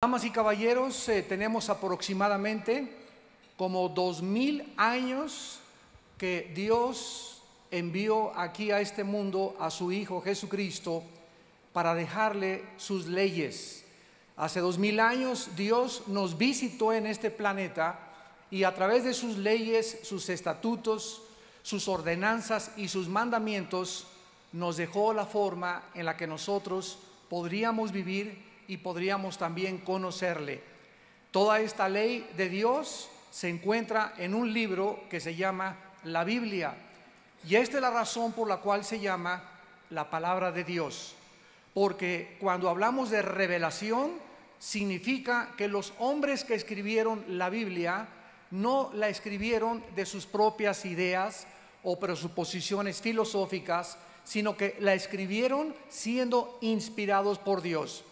Damas y caballeros, tenemos aproximadamente como 2000 años que Dios envió aquí a este mundo a su Hijo Jesucristo para dejarle sus leyes. Hace 2000 años Dios nos visitó en este planeta y a través de sus leyes, sus estatutos, sus ordenanzas y sus mandamientos nos dejó la forma en la que nosotros podríamos vivir y podríamos también conocerle. Toda esta ley de Dios se encuentra en un libro que se llama la Biblia, y esta es la razón por la cual se llama la palabra de Dios, porque cuando hablamos de revelación significa que los hombres que escribieron la Biblia no la escribieron de sus propias ideas o presuposiciones filosóficas, sino que la escribieron siendo inspirados por Dios.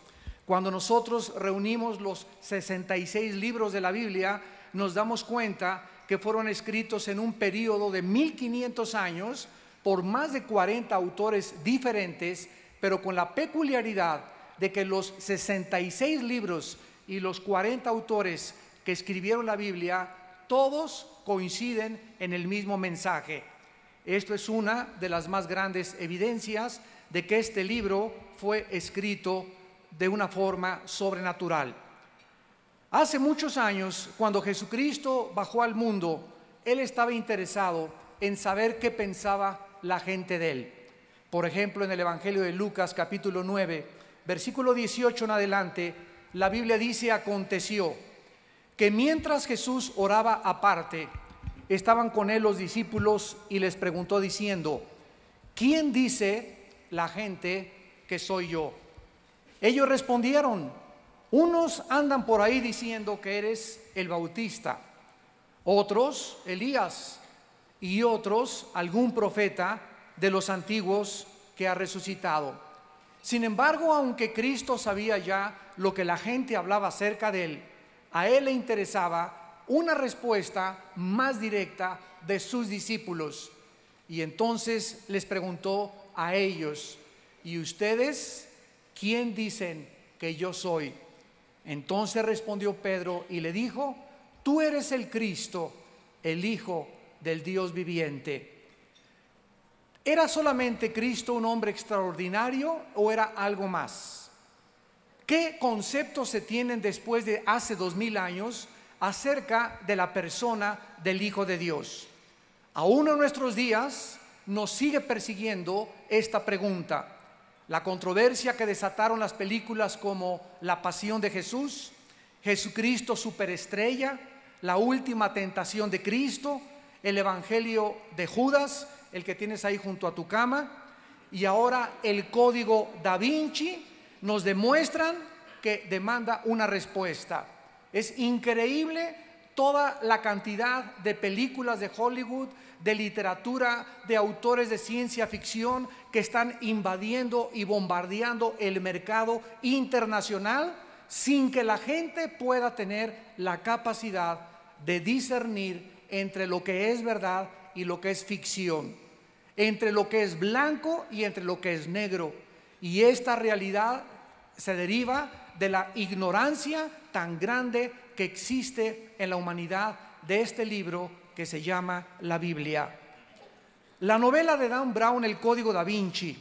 Cuando nosotros reunimos los 66 libros de la Biblia, nos damos cuenta que fueron escritos en un periodo de 1500 años por más de 40 autores diferentes, pero con la peculiaridad de que los 66 libros y los 40 autores que escribieron la Biblia, todos coinciden en el mismo mensaje. Esto es una de las más grandes evidencias de que este libro fue escrito de una forma sobrenatural. Hace muchos años, cuando Jesucristo bajó al mundo, Él estaba interesado en saber qué pensaba la gente de Él. Por ejemplo, en el Evangelio de Lucas, capítulo 9, versículo 18 en adelante, la Biblia dice: aconteció que mientras Jesús oraba aparte, estaban con Él los discípulos y les preguntó diciendo: ¿quién dice la gente que soy yo? Ellos respondieron: unos andan por ahí diciendo que eres el Bautista, otros Elías, y otros algún profeta de los antiguos que ha resucitado. Sin embargo, aunque Cristo sabía ya lo que la gente hablaba acerca de Él, a Él le interesaba una respuesta más directa de sus discípulos. Y entonces les preguntó a ellos: ¿y ustedes quién dicen que yo soy? Entonces respondió Pedro y le dijo: tú eres el Cristo, el Hijo del Dios viviente. ¿Era solamente Cristo un hombre extraordinario o era algo más? ¿Qué conceptos se tienen después de hace 2000 años acerca de la persona del Hijo de Dios? Aún en nuestros días nos sigue persiguiendo esta pregunta. La controversia que desataron las películas como La Pasión de Jesús, Jesucristo Superestrella, La Última Tentación de Cristo, el Evangelio de Judas, el que tienes ahí junto a tu cama, y ahora el Código Da Vinci, nos demuestran que demanda una respuesta. Es increíble toda la cantidad de películas de Hollywood, de literatura, de autores de ciencia ficción que están invadiendo y bombardeando el mercado internacional sin que la gente pueda tener la capacidad de discernir entre lo que es verdad y lo que es ficción, entre lo que es blanco y entre lo que es negro. Y esta realidad se deriva de la ignorancia tan grande que existe en la humanidad de este libro que se llama la Biblia. La novela de Dan Brown, El Código Da Vinci,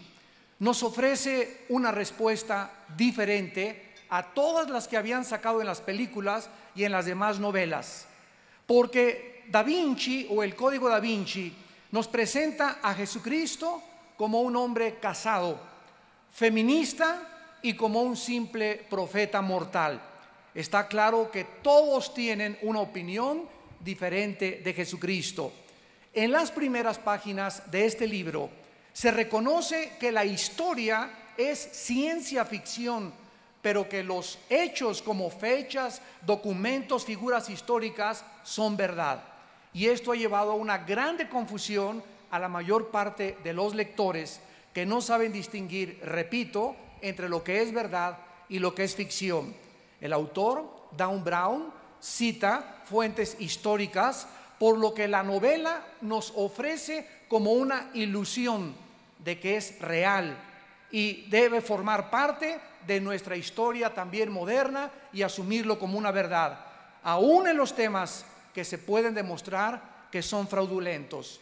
nos ofrece una respuesta diferente a todas las que habían sacado en las películas y en las demás novelas, porque Da Vinci, o el Código Da Vinci, nos presenta a Jesucristo como un hombre casado, feminista y como un simple profeta mortal. Está claro que todos tienen una opinión diferente de Jesucristo. En las primeras páginas de este libro se reconoce que la historia es ciencia ficción, pero que los hechos como fechas, documentos, figuras históricas son verdad. Y esto ha llevado a una grande confusión a la mayor parte de los lectores que no saben distinguir, repito, entre lo que es verdad y lo que es ficción. El autor, Dan Brown, cita fuentes históricas, por lo que la novela nos ofrece como una ilusión de que es real y debe formar parte de nuestra historia también moderna y asumirlo como una verdad, aún en los temas que se pueden demostrar que son fraudulentos.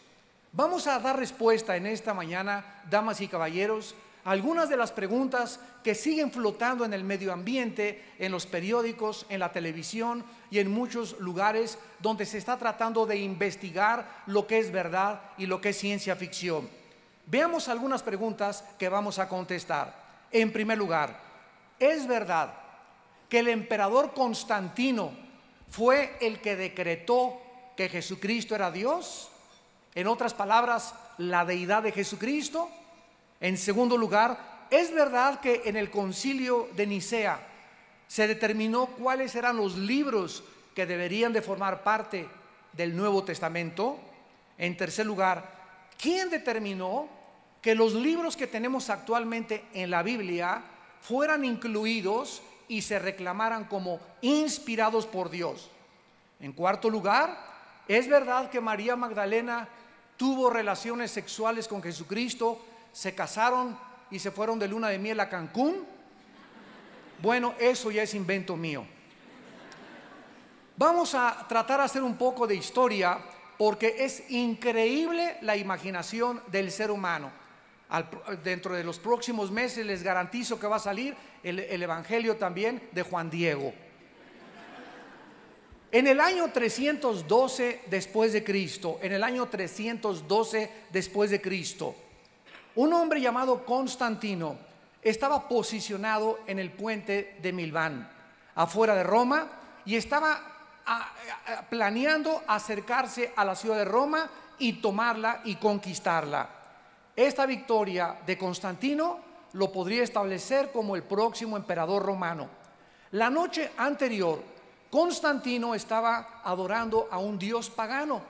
Vamos a dar respuesta en esta mañana, damas y caballeros, a algunas de las preguntas que siguen flotando en el medio ambiente, en los periódicos, en la televisión y en muchos lugares donde se está tratando de investigar lo que es verdad y lo que es ciencia ficción. Veamos algunas preguntas que vamos a contestar. En primer lugar, ¿es verdad que el emperador Constantino fue el que decretó que Jesucristo era Dios? En otras palabras, la deidad de Jesucristo. En segundo lugar, ¿es verdad que en el concilio de Nicea se determinó cuáles eran los libros que deberían de formar parte del Nuevo Testamento? En tercer lugar, ¿quién determinó que los libros que tenemos actualmente en la Biblia fueran incluidos y se reclamaran como inspirados por Dios? En cuarto lugar, ¿es verdad que María Magdalena tuvo relaciones sexuales con Jesucristo, se casaron y se fueron de luna de miel a Cancún? Bueno, eso ya es invento mío. Vamos a tratar de hacer un poco de historia porque es increíble la imaginación del ser humano. Dentro de los próximos meses les garantizo que va a salir el Evangelio también de Juan Diego. En el año 312 después de Cristo, un hombre llamado Constantino estaba posicionado en el puente de Milán, afuera de Roma, y estaba planeando acercarse a la ciudad de Roma y tomarla y conquistarla. Esta victoria de Constantino lo podría establecer como el próximo emperador romano. La noche anterior, Constantino estaba adorando a un dios pagano,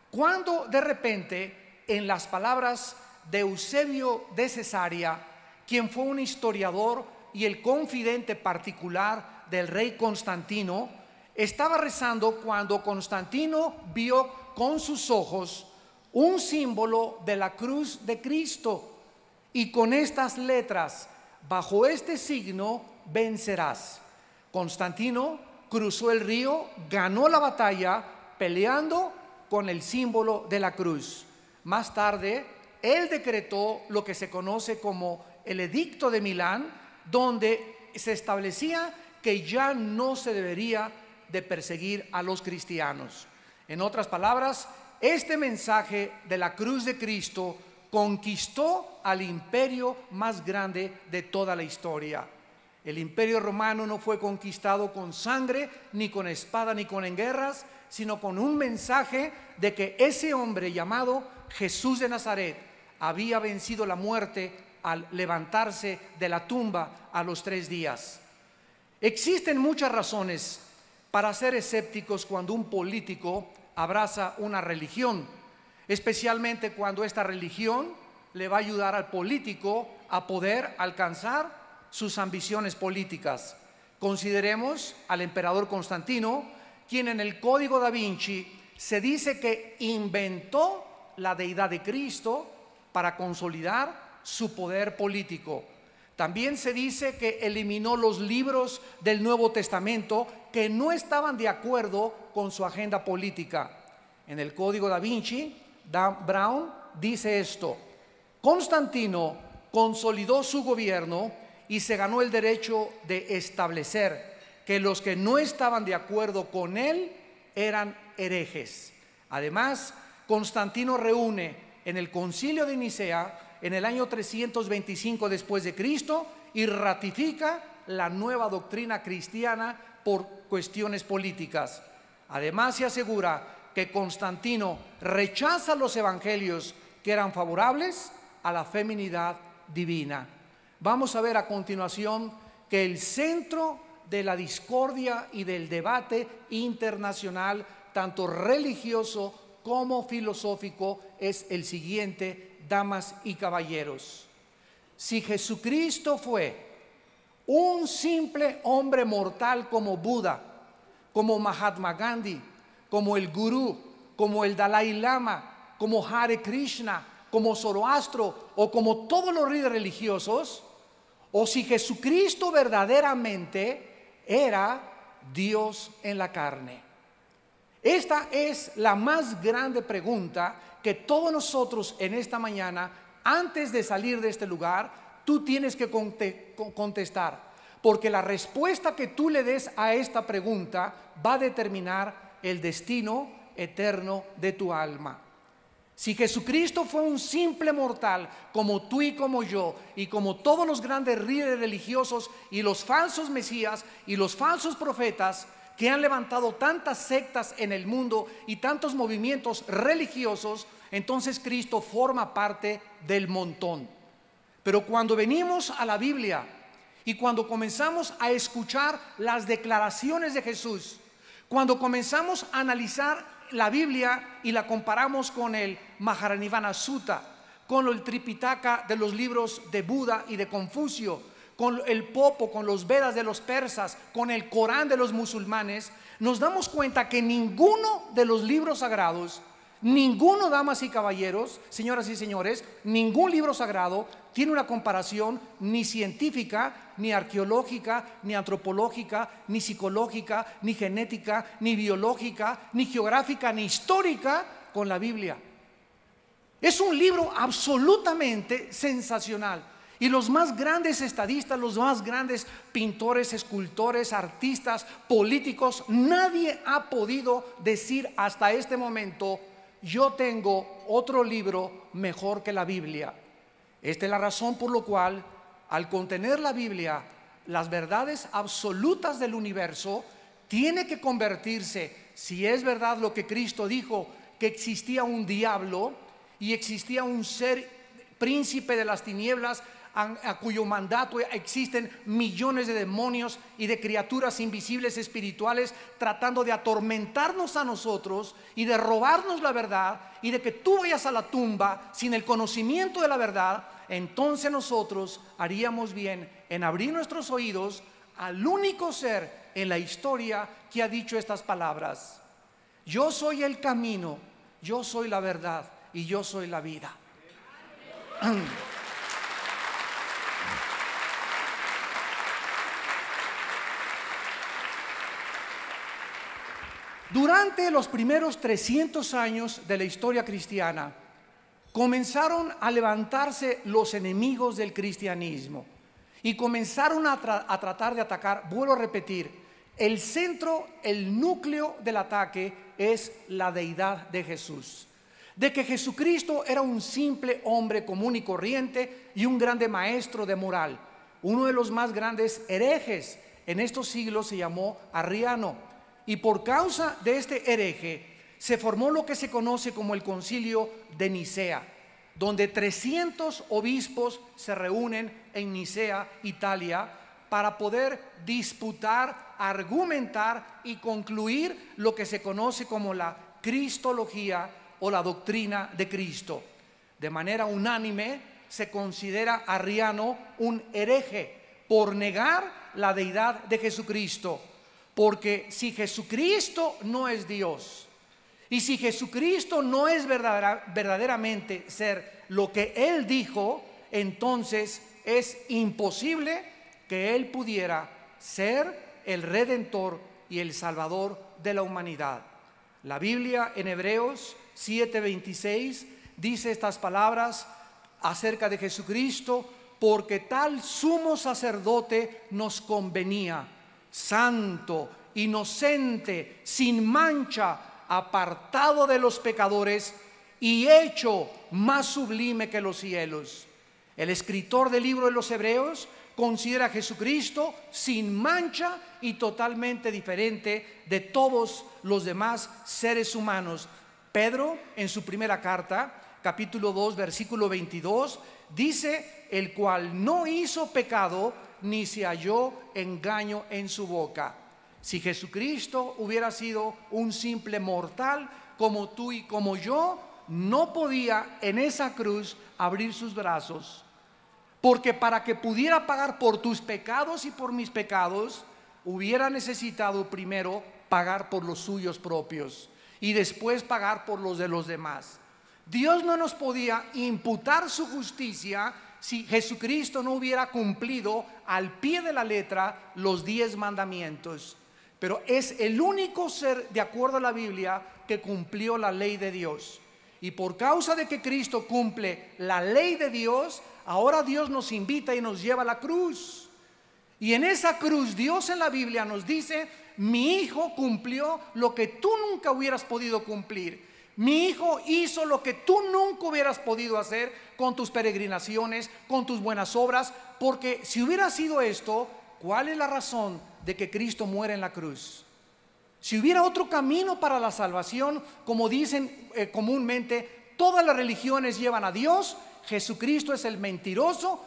cuando de repente, en las palabras de Eusebio de Cesarea, quien fue un historiador y el confidente particular del rey Constantino, estaba rezando cuando Constantino vio con sus ojos un símbolo de la cruz de Cristo, y con estas letras: bajo este signo vencerás. Constantino cruzó el río, ganó la batalla peleando con el símbolo de la cruz. Más tarde, él decretó lo que se conoce como el Edicto de Milán, donde se establecía que ya no se debería de perseguir a los cristianos. En otras palabras, este mensaje de la cruz de Cristo conquistó al imperio más grande de toda la historia. El imperio romano no fue conquistado con sangre, ni con espada, ni con guerras, sino con un mensaje de que ese hombre llamado Jesús de Nazaret había vencido la muerte al levantarse de la tumba a los 3 días. Existen muchas razones para ser escépticos cuando un político abraza una religión, especialmente cuando esta religión le va a ayudar al político a poder alcanzar sus ambiciones políticas. Consideremos al emperador Constantino, quien en el Código da Vinci se dice que inventó la deidad de Cristo para consolidar su poder político. También se dice que eliminó los libros del Nuevo Testamento que no estaban de acuerdo con su agenda política. En el Código da Vinci, Dan Brown dice esto: Constantino consolidó su gobierno y se ganó el derecho de establecer que los que no estaban de acuerdo con él eran herejes. Además, Constantino reúne en el Concilio de Nicea en el año 325 después de Cristo y ratifica la nueva doctrina cristiana por cuestiones políticas. Además, se asegura que Constantino rechaza los evangelios que eran favorables a la feminidad divina. Vamos a ver a continuación que el centro de la discordia y del debate internacional, tanto religioso como filosófico, es el siguiente, damas y caballeros. Si Jesucristo fue un simple hombre mortal como Buda, como Mahatma Gandhi, como el Gurú, como el Dalai Lama, como Hare Krishna, como Zoroastro o como todos los líderes religiosos, o si Jesucristo verdaderamente era Dios en la carne. Esta es la más grande pregunta que todos nosotros en esta mañana, antes de salir de este lugar, tú tienes que contestar, porque la respuesta que tú le des a esta pregunta va a determinar el destino eterno de tu alma. Si Jesucristo fue un simple mortal como tú y como yo, y como todos los grandes líderes religiosos y los falsos mesías y los falsos profetas que han levantado tantas sectas en el mundo y tantos movimientos religiosos, entonces Cristo forma parte del montón. Pero cuando venimos a la Biblia y cuando comenzamos a escuchar las declaraciones de Jesús, cuando comenzamos a analizar la Biblia y la comparamos con el Mahajanivana Sutta, con el Tripitaka de los libros de Buda y de Confucio, con el Popo, con los Vedas de los persas, con el Corán de los musulmanes, nos damos cuenta que ninguno de los libros sagrados, ninguno, damas y caballeros, señoras y señores, ningún libro sagrado tiene una comparación ni científica, ni arqueológica, ni antropológica, ni psicológica, ni genética, ni biológica, ni geográfica, ni histórica con la Biblia. Es un libro absolutamente sensacional. Y los más grandes estadistas, los más grandes pintores, escultores, artistas, políticos, nadie ha podido decir hasta este momento: yo tengo otro libro mejor que la Biblia. Esta es la razón por la cual, al contener la Biblia, las verdades absolutas del universo, tiene que convertirse, si es verdad lo que Cristo dijo, que existía un diablo y existía un ser príncipe de las tinieblas, a cuyo mandato existen millones de demonios y de criaturas invisibles espirituales tratando de atormentarnos a nosotros y de robarnos la verdad, y de que tú vayas a la tumba sin el conocimiento de la verdad, entonces nosotros haríamos bien en abrir nuestros oídos al único ser en la historia que ha dicho estas palabras: yo soy el camino, yo soy la verdad y yo soy la vida. Durante los primeros 300 años de la historia cristiana, comenzaron a levantarse los enemigos del cristianismo y comenzaron a tratar de atacar. Vuelvo a repetir, el centro, el núcleo del ataque es la deidad de Jesús. De que Jesucristo era un simple hombre común y corriente y un grande maestro de moral. Uno de los más grandes herejes en estos siglos se llamó Arriano. Y por causa de este hereje se formó lo que se conoce como el Concilio de Nicea, donde 300 obispos se reúnen en Nicea, Italia, para poder disputar, argumentar y concluir lo que se conoce como la cristología o la doctrina de Cristo. De manera unánime se considera a Arriano un hereje por negar la deidad de Jesucristo. Porque si Jesucristo no es Dios, y si Jesucristo no es verdaderamente ser lo que Él dijo, entonces es imposible que Él pudiera ser el Redentor y el Salvador de la humanidad. La Biblia en Hebreos 7:26 dice estas palabras acerca de Jesucristo: porque tal sumo sacerdote nos convenía, santo, inocente, sin mancha, apartado de los pecadores y hecho más sublime que los cielos. El escritor del libro de los Hebreos considera a Jesucristo sin mancha y totalmente diferente de todos los demás seres humanos. Pedro, en su primera carta, capítulo 2, versículo 22, dice: el cual no hizo pecado, ni se halló engaño en su boca. Si Jesucristo hubiera sido un simple mortal como tú y como yo, no podía en esa cruz abrir sus brazos, porque para que pudiera pagar por tus pecados y por mis pecados, hubiera necesitado primero pagar por los suyos propios y después pagar por los de los demás. Dios no nos podía imputar su justicia si Jesucristo no hubiera cumplido al pie de la letra los 10 mandamientos. Pero es el único ser, de acuerdo a la Biblia, que cumplió la ley de Dios. Y por causa de que Cristo cumple la ley de Dios, ahora Dios nos invita y nos lleva a la cruz. Y en esa cruz Dios en la Biblia nos dice: mi hijo cumplió lo que tú nunca hubieras podido cumplir. Mi hijo hizo lo que tú nunca hubieras podido hacer con tus peregrinaciones, con tus buenas obras. Porque si hubiera sido esto, ¿cuál es la razón de que Cristo muere en la cruz? Si hubiera otro camino para la salvación, como dicen comúnmente, todas las religiones llevan a Dios. Jesucristo es el mentiroso,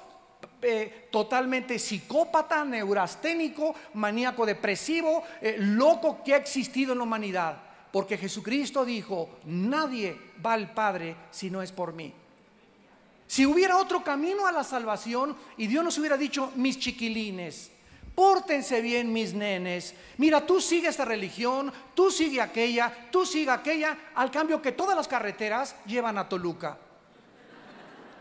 totalmente psicópata, neurasténico, maníaco depresivo, loco que ha existido en la humanidad. Porque Jesucristo dijo: nadie va al Padre si no es por mí. Si hubiera otro camino a la salvación y Dios nos hubiera dicho: mis chiquilines, pórtense bien, mis nenes, mira, tú sigue esta religión, tú sigue aquella, tú sigue aquella, al cambio que todas las carreteras llevan a Toluca.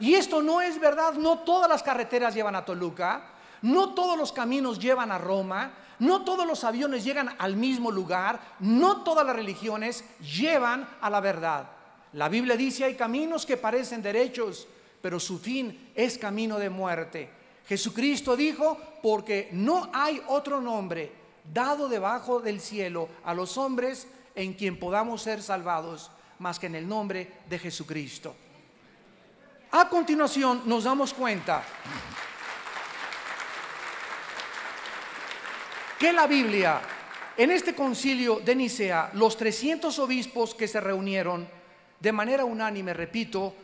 Y esto no es verdad. No todas las carreteras llevan a Toluca, no todos los caminos llevan a Roma, no todos los aviones llegan al mismo lugar, no todas las religiones llevan a la verdad. La Biblia dice: hay caminos que parecen derechos, pero su fin es camino de muerte. Jesucristo dijo: porque no hay otro nombre dado debajo del cielo a los hombres en quien podamos ser salvados, más que en el nombre de Jesucristo. A continuación nos damos cuenta que la Biblia, en este concilio de Nicea, los 300 obispos que se reunieron de manera unánime, repito,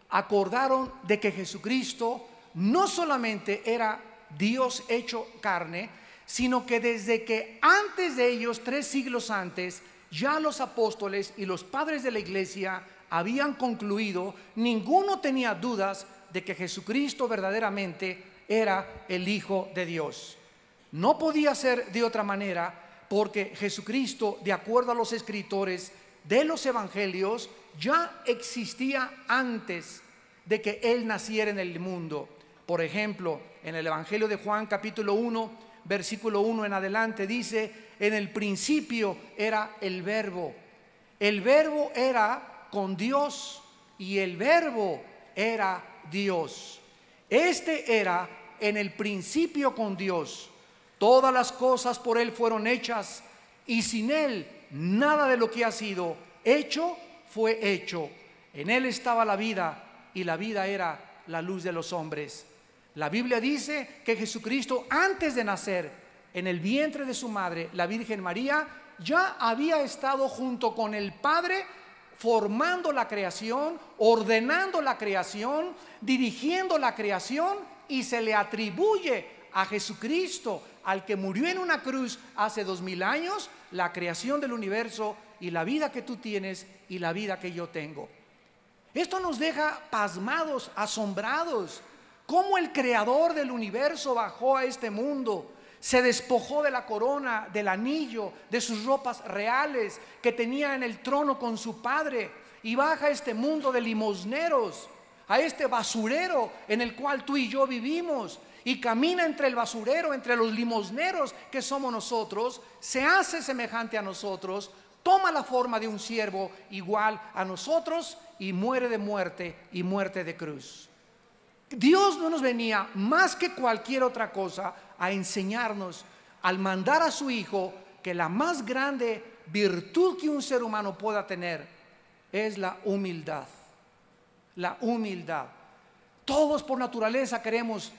acordaron de que Jesucristo no solamente era Dios hecho carne, sino que desde que antes de ellos, 3 siglos antes, ya los apóstoles y los padres de la iglesia habían concluido, ninguno tenía dudas de que Jesucristo verdaderamente era el Hijo de Dios. No podía ser de otra manera, porque Jesucristo, de acuerdo a los escritores de los evangelios, ya existía antes de que Él naciera en el mundo. Por ejemplo, en el Evangelio de Juan capítulo 1, versículo 1 en adelante, dice: en el principio era el Verbo era con Dios y el Verbo era Dios. Este era en el principio con Dios. Todas las cosas por Él fueron hechas, y sin Él nada de lo que ha sido hecho fue hecho. En Él estaba la vida, y la vida era la luz de los hombres. La Biblia dice que Jesucristo, antes de nacer en el vientre de su madre, la Virgen María, ya había estado junto con el Padre, formando la creación, ordenando la creación, dirigiendo la creación, y se le atribuye a Jesucristo, al que murió en una cruz hace 2000 años, la creación del universo y la vida que tú tienes y la vida que yo tengo. Esto nos deja pasmados, asombrados. Cómo el creador del universo bajó a este mundo, se despojó de la corona, del anillo, de sus ropas reales que tenía en el trono con su padre, y baja a este mundo de limosneros, a este basurero en el cual tú y yo vivimos, y camina entre el basurero, entre los limosneros que somos nosotros, se hace semejante a nosotros, toma la forma de un siervo igual a nosotros, y muere de muerte, y muerte de cruz. Dios no nos venía más que cualquier otra cosa a enseñarnos, al mandar a su Hijo, que la más grande virtud que un ser humano pueda tener es la humildad. La humildad. Todos por naturaleza queremos: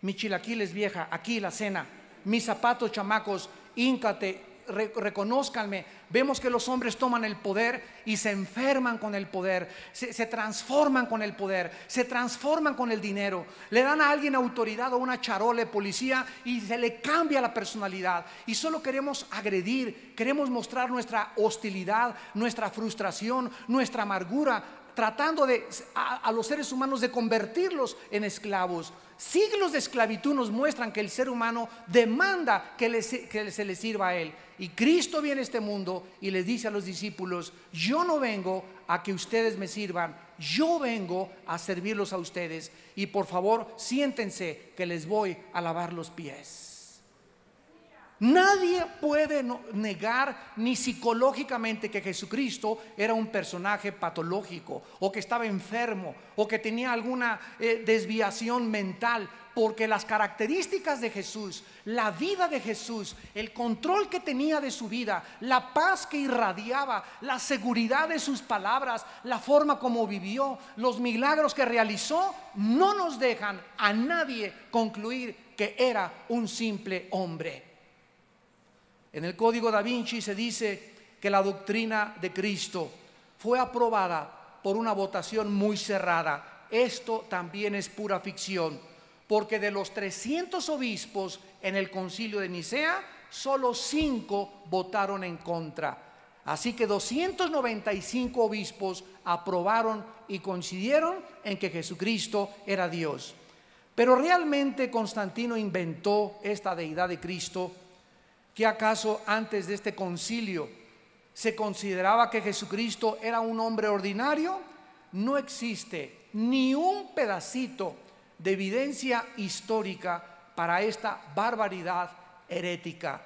mis chilaquiles, vieja, aquí la cena, mis zapatos, chamacos, híncate, reconózcanme. Vemos que los hombres toman el poder y se enferman con el poder, se transforman con el poder, se transforman con el dinero. Le dan a alguien autoridad o una charola, policía, y se le cambia la personalidad, y solo queremos agredir, queremos mostrar nuestra hostilidad, nuestra frustración, nuestra amargura, tratando a los seres humanos de convertirlos en esclavos. Siglos de esclavitud nos muestran que el ser humano demanda que se le sirva a Él. Y Cristo viene a este mundo y les dice a los discípulos: yo no vengo a que ustedes me sirvan, yo vengo a servirlos a ustedes y por favor siéntense que les voy a lavar los pies. Nadie puede negar ni psicológicamente que Jesucristo era un personaje patológico o que estaba enfermo o que tenía alguna desviación mental, porque las características de Jesús, la vida de Jesús, el control que tenía de su vida, la paz que irradiaba, la seguridad de sus palabras, la forma como vivió, los milagros que realizó, no nos dejan a nadie concluir que era un simple hombre. En el Código Da Vinci se dice que la doctrina de Cristo fue aprobada por una votación muy cerrada. Esto también es pura ficción, porque de los 300 obispos en el Concilio de Nicea, solo 5 votaron en contra. Así que 295 obispos aprobaron y coincidieron en que Jesucristo era Dios. Pero ¿realmente Constantino inventó esta deidad de Cristo? ¿Qué acaso antes de este concilio se consideraba que Jesucristo era un hombre ordinario? No existe ni un pedacito de evidencia histórica para esta barbaridad herética.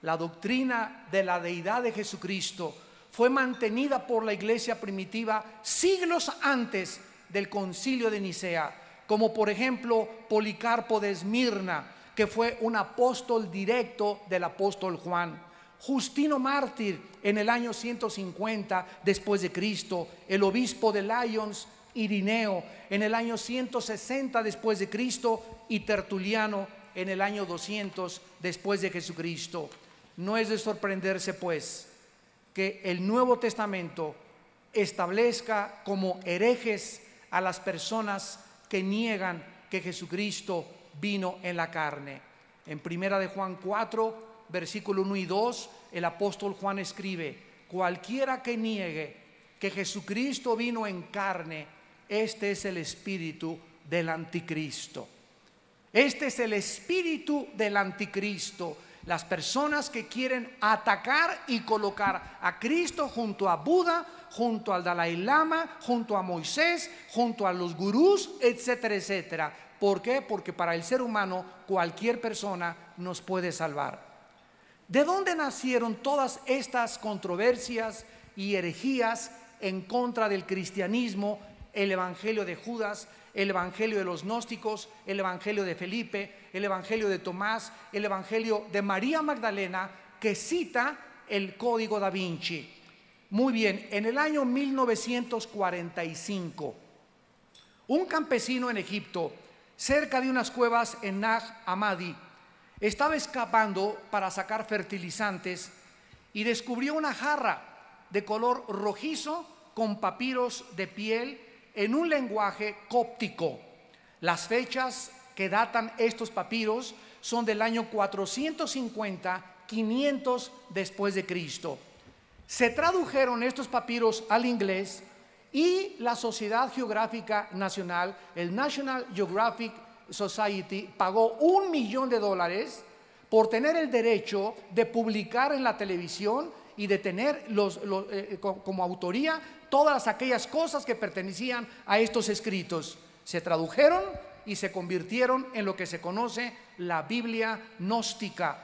La doctrina de la deidad de Jesucristo fue mantenida por la iglesia primitiva siglos antes del concilio de Nicea, como por ejemplo Policarpo de Esmirna, que fue un apóstol directo del apóstol Juan. Justino Mártir en el año 150 después de Cristo, el obispo de Lyons, Irineo, en el año 160 después de Cristo, y Tertuliano en el año 200 después de Jesucristo. No es de sorprenderse pues que el Nuevo Testamento establezca como herejes a las personas que niegan que Jesucristo vino en la carne. En primera de Juan 4, versículo 1 y 2, el apóstol Juan escribe: cualquiera que niegue que Jesucristo vino en carne, este es el espíritu del anticristo. Este es el espíritu del anticristo. Las personas que quieren atacar y colocar a Cristo junto a Buda, junto al Dalai Lama, junto a Moisés, junto a los gurús, etcétera, etcétera. ¿Por qué? Porque para el ser humano cualquier persona nos puede salvar. ¿De dónde nacieron todas estas controversias y herejías en contra del cristianismo? El evangelio de Judas, el evangelio de los gnósticos, el evangelio de Felipe, el evangelio de Tomás, el evangelio de María Magdalena, que cita el Código Da Vinci. Muy bien, en el año 1945, un campesino en Egipto, cerca de unas cuevas en Nag Hammadi, estaba excavando para sacar fertilizantes y descubrió una jarra de color rojizo con papiros de piel en un lenguaje cóptico. Las fechas que datan estos papiros son del año 450-500 después de Cristo. Se tradujeron estos papiros al inglés y la Sociedad Geográfica Nacional, el National Geographic Society, pagó $1 millón por tener el derecho de publicar en la televisión y de tener como autoría todas aquellas cosas que pertenecían a estos escritos. Se tradujeron y se convirtieron en lo que se conoce la Biblia gnóstica,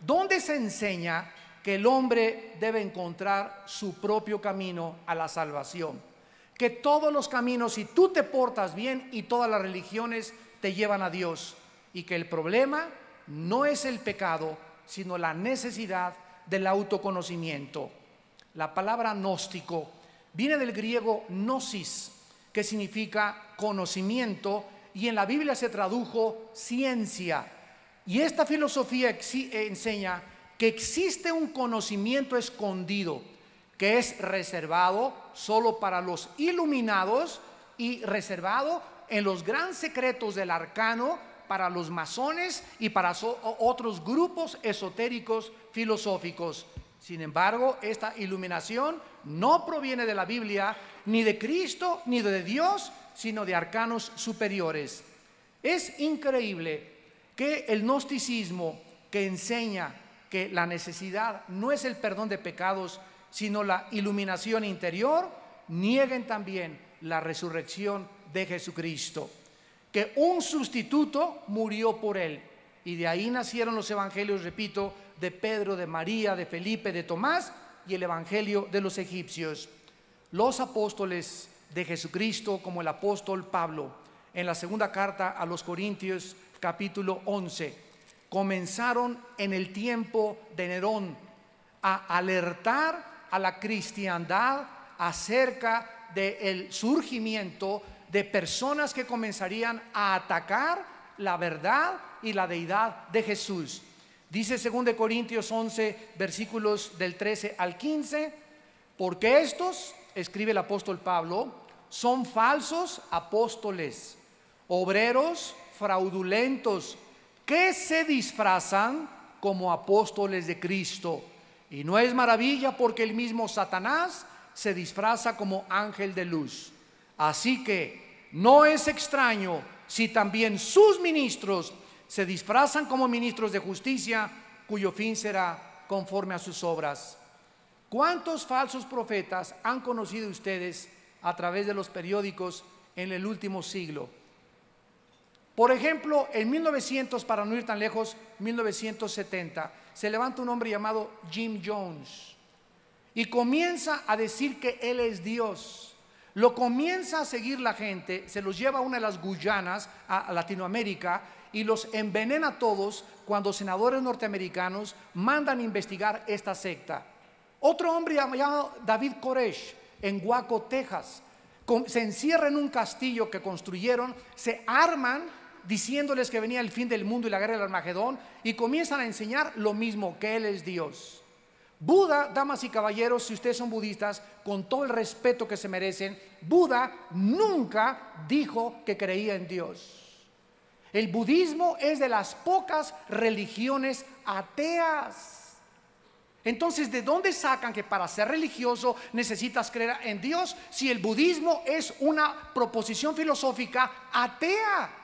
donde se enseña que el hombre debe encontrar su propio camino a la salvación, que todos los caminos, si tú te portas bien, y todas las religiones te llevan a Dios, y que el problema no es el pecado, sino la necesidad del autoconocimiento. La palabra gnóstico viene del griego gnosis, que significa conocimiento, y en la Biblia se tradujo ciencia. Y esta filosofía enseña que existe un conocimiento escondido que es reservado solo para los iluminados y reservado en los grandes secretos del arcano para los masones y para otros grupos esotéricos filosóficos. Sin embargo, esta iluminación no proviene de la Biblia, ni de Cristo, ni de Dios, sino de arcanos superiores. Es increíble que el gnosticismo, que enseña que la necesidad no es el perdón de pecados, sino la iluminación interior, nieguen también la resurrección de Jesucristo, que un sustituto murió por él. Y de ahí nacieron los evangelios, repito, de Pedro, de María, de Felipe, de Tomás y el evangelio de los egipcios. Los apóstoles de Jesucristo, como el apóstol Pablo, en la segunda carta a los Corintios, capítulo 11, comenzaron en el tiempo de Nerón a alertar a la cristiandad acerca del surgimiento de personas que comenzarían a atacar la verdad y la deidad de Jesús. Dice 2 Corintios 11, versículos del 13 al 15, porque estos, escribe el apóstol Pablo, son falsos apóstoles, obreros fraudulentos, que se disfrazan como apóstoles de Cristo. Y no es maravilla, porque el mismo Satanás se disfraza como ángel de luz. Así que no es extraño si también sus ministros se disfrazan como ministros de justicia, cuyo fin será conforme a sus obras. ¿Cuántos falsos profetas han conocido ustedes a través de los periódicos en el último siglo? Por ejemplo, en 1900, para no ir tan lejos, 1970, se levanta un hombre llamado Jim Jones y comienza a decir que él es Dios. Lo comienza a seguir la gente, se los lleva a una de las Guyanas, a Latinoamérica, y los envenena a todos cuando senadores norteamericanos mandan investigar esta secta. Otro hombre llamado David Koresh, en Waco, Texas, se encierra en un castillo que construyeron, se arman diciéndoles que venía el fin del mundo y la guerra del Armagedón, y comienzan a enseñar lo mismo, que él es Dios. Buda, damas y caballeros, si ustedes son budistas, con todo el respeto que se merecen, Buda nunca dijo que creía en Dios. El budismo es de las pocas religiones ateas. Entonces, ¿de dónde sacan que para ser religioso necesitas creer en Dios, si el budismo es una proposición filosófica atea?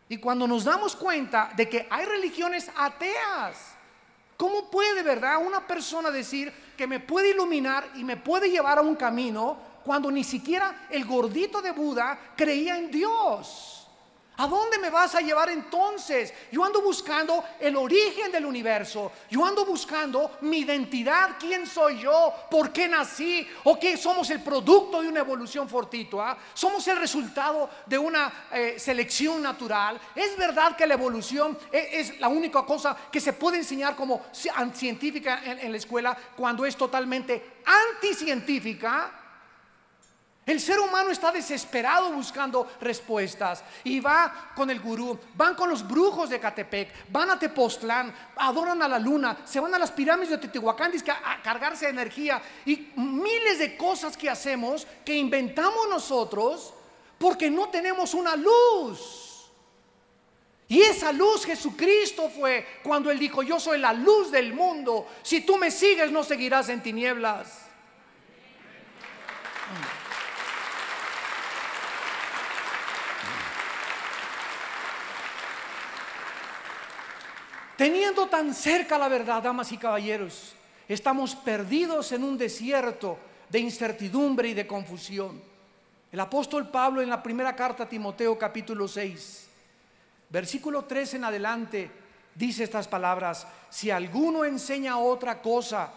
Y cuando nos damos cuenta de que hay religiones ateas, ¿cómo puede, verdad, una persona decir que me puede iluminar y me puede llevar a un camino cuando ni siquiera el gordito de Buda creía en Dios? ¿A dónde me vas a llevar entonces? Yo ando buscando el origen del universo. Yo ando buscando mi identidad. ¿Quién soy yo? ¿Por qué nací? ¿O qué somos el producto de una evolución fortuita? ¿Somos el resultado de una selección natural? ¿Es verdad que la evolución es la única cosa que se puede enseñar como científica en la escuela, cuando es totalmente anticientífica? El ser humano está desesperado buscando respuestas y va con el gurú, van con los brujos de Catepec, van a Tepoztlán, adoran a la luna, se van a las pirámides de Teotihuacán a cargarse de energía, y miles de cosas que hacemos, que inventamos nosotros, porque no tenemos una luz. Y esa luz Jesucristo fue cuando Él dijo: yo soy la luz del mundo, si tú me sigues no seguirás en tinieblas. Teniendo tan cerca la verdad, damas y caballeros, estamos perdidos en un desierto de incertidumbre y de confusión. El apóstol Pablo, en la primera carta a Timoteo, capítulo 6, versículo 3 en adelante, dice estas palabras: si alguno enseña otra cosa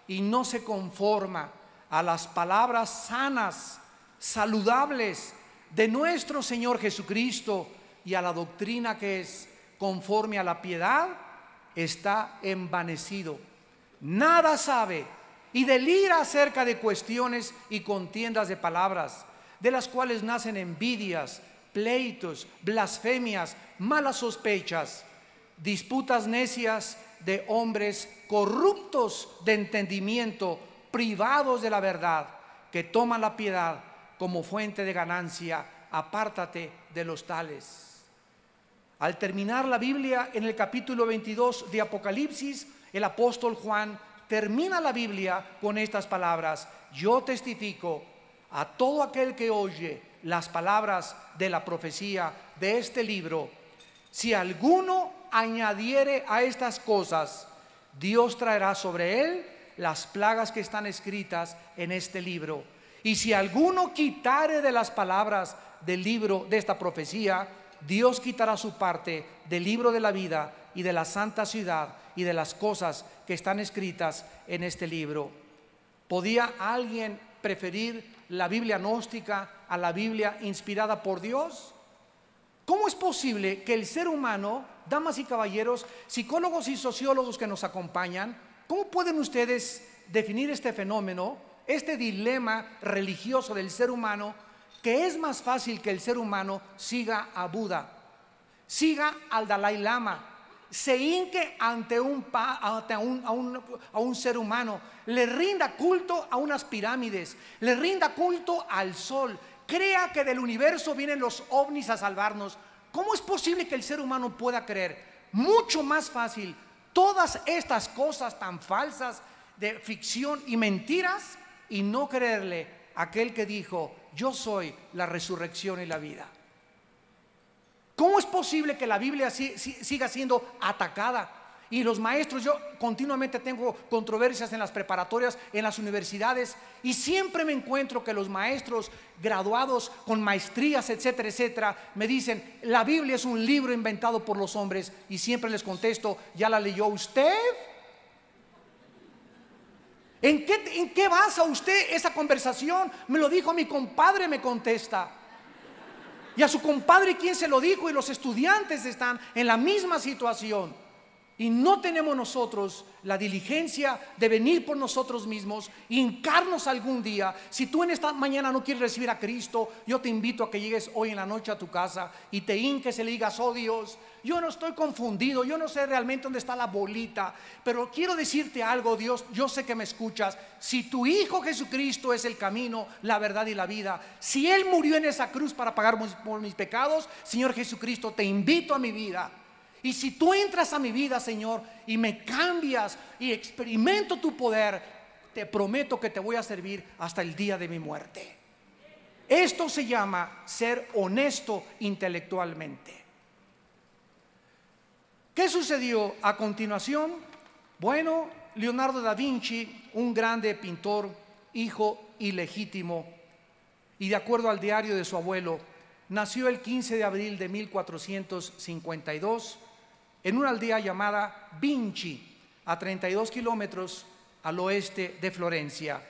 y no se conforma a las palabras sanas, saludables de nuestro Señor Jesucristo y a la doctrina que es conforme a la piedad, está envanecido, nada sabe y delira acerca de cuestiones y contiendas de palabras, de las cuales nacen envidias, pleitos, blasfemias, malas sospechas, disputas necias de hombres corruptos de entendimiento, privados de la verdad, que toman la piedad como fuente de ganancia. Apártate de los tales. Al terminar la Biblia, en el capítulo 22 de Apocalipsis, el apóstol Juan termina la Biblia con estas palabras: yo testifico a todo aquel que oye las palabras de la profecía de este libro, si alguno añadiere a estas cosas, Dios traerá sobre él las plagas que están escritas en este libro. Y si alguno quitare de las palabras del libro de esta profecía, Dios quitará su parte del libro de la vida y de la santa ciudad y de las cosas que están escritas en este libro. ¿Podía alguien preferir la Biblia gnóstica a la Biblia inspirada por Dios? ¿Cómo es posible que el ser humano, damas y caballeros, psicólogos y sociólogos que nos acompañan, cómo pueden ustedes definir este fenómeno, este dilema religioso del ser humano, que es más fácil que el ser humano siga a Buda, siga al Dalai Lama, se hinque ante a un ser humano, le rinda culto a unas pirámides, le rinda culto al sol, crea que del universo vienen los ovnis a salvarnos? ¿Cómo es posible que el ser humano pueda creer mucho más fácil todas estas cosas tan falsas de ficción y mentiras y no creerle a aquel que dijo: yo soy la resurrección y la vida? ¿Cómo es posible que la Biblia siga siendo atacada? Y los maestros, yo continuamente tengo controversias en las preparatorias, en las universidades, y siempre me encuentro que los maestros graduados con maestrías, etcétera, etcétera, me dicen: la Biblia es un libro inventado por los hombres. Y siempre les contesto: ¿ya la leyó usted? ¿En qué basa usted esa conversación? Me lo dijo mi compadre, me contesta. Y a su compadre, ¿quién se lo dijo? Y los estudiantes están en la misma situación. Y no tenemos nosotros la diligencia de venir por nosotros mismos, hincarnos algún día. Si tú en esta mañana no quieres recibir a Cristo, yo te invito a que llegues hoy en la noche a tu casa y te hinques y le digas: oh Dios, yo no estoy confundido, yo no sé realmente dónde está la bolita, pero quiero decirte algo, Dios, yo sé que me escuchas. Si tu Hijo Jesucristo es el camino, la verdad y la vida, si Él murió en esa cruz para pagar por mis pecados, Señor Jesucristo, te invito a mi vida. Y si tú entras a mi vida, Señor, y me cambias y experimento tu poder, te prometo que te voy a servir hasta el día de mi muerte. Esto se llama ser honesto intelectualmente. ¿Qué sucedió a continuación? Bueno, Leonardo da Vinci, un grande pintor, hijo ilegítimo, y de acuerdo al diario de su abuelo, nació el 15 de abril de 1452 en una aldea llamada Vinci, a 32 kilómetros al oeste de Florencia.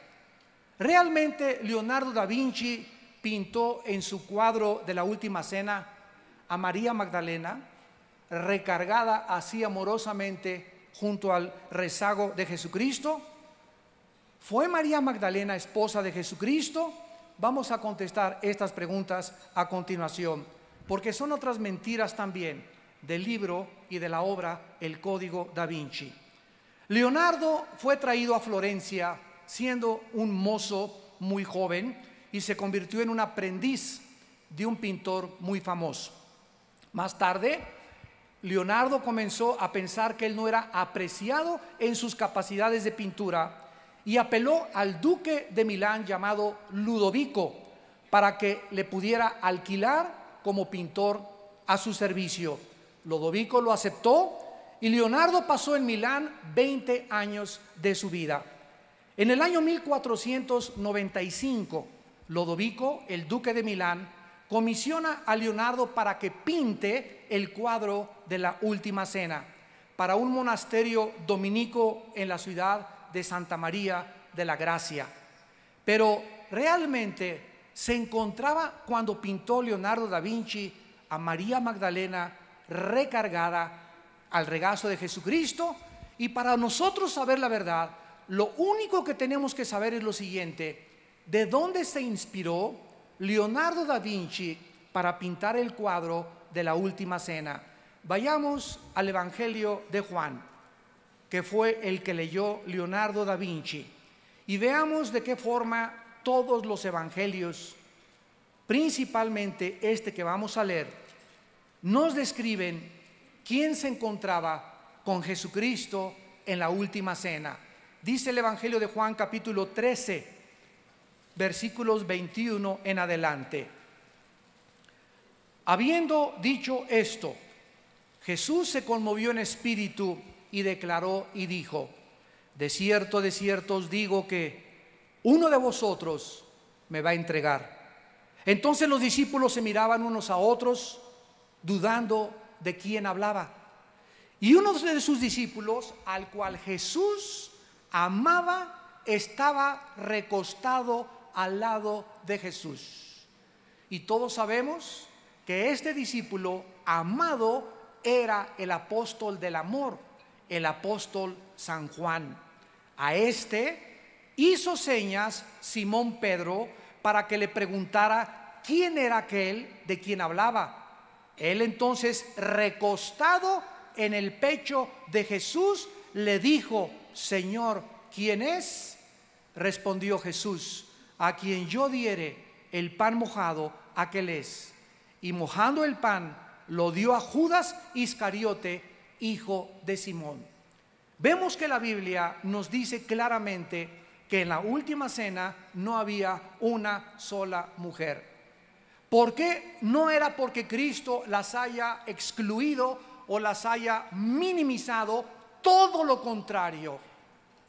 Realmente Leonardo da Vinci pintó en su cuadro de la Última Cena a María Magdalena recargada así amorosamente junto al rezago de Jesucristo. ¿Fue María Magdalena esposa de Jesucristo? Vamos a contestar estas preguntas a continuación, porque son otras mentiras también del libro y de la obra El Código da Vinci. Leonardo fue traído a Florencia siendo un mozo muy joven y se convirtió en un aprendiz de un pintor muy famoso. Más tarde, Leonardo comenzó a pensar que él no era apreciado en sus capacidades de pintura y apeló al duque de Milán llamado Ludovico para que le pudiera alquilar como pintor a su servicio. Ludovico lo aceptó y Leonardo pasó en Milán 20 años de su vida. En el año 1495, Ludovico, el duque de Milán, comisiona a Leonardo para que pinte el cuadro de la Última Cena para un monasterio dominico en la ciudad de Santa María de la Gracia. Pero realmente se encontraba, cuando pintó Leonardo da Vinci a María Magdalena recargada al regazo de Jesucristo. Y para nosotros saber la verdad, lo único que tenemos que saber es lo siguiente: ¿de dónde se inspiró Leonardo da Vinci para pintar el cuadro de la Última Cena? Vayamos al Evangelio de Juan, que fue el que leyó Leonardo da Vinci, y veamos de qué forma todos los evangelios, principalmente este que vamos a leer, nos describen quién se encontraba con Jesucristo en la Última Cena. Dice el Evangelio de Juan, capítulo 13, versículos 21 en adelante. Habiendo dicho esto, Jesús se conmovió en espíritu y declaró y dijo: de cierto os digo que uno de vosotros me va a entregar. Entonces los discípulos se miraban unos a otros, dudando de quién hablaba. Y uno de sus discípulos, al cual Jesús amaba, estaba recostado al lado de Jesús. Y todos sabemos que este discípulo amado era el apóstol del amor, el apóstol San Juan. A este hizo señas Simón Pedro para que le preguntara quién era aquel de quien hablaba. Él entonces, recostado en el pecho de Jesús, le dijo: Señor, ¿quién es? Respondió Jesús: a quien yo diere el pan mojado, aquel es. Y mojando el pan, lo dio a Judas Iscariote, hijo de Simón. Vemos que la Biblia nos dice claramente que en la última cena no había una sola mujer. ¿Por qué? No era porque Cristo las haya excluido o las haya minimizado, todo lo contrario.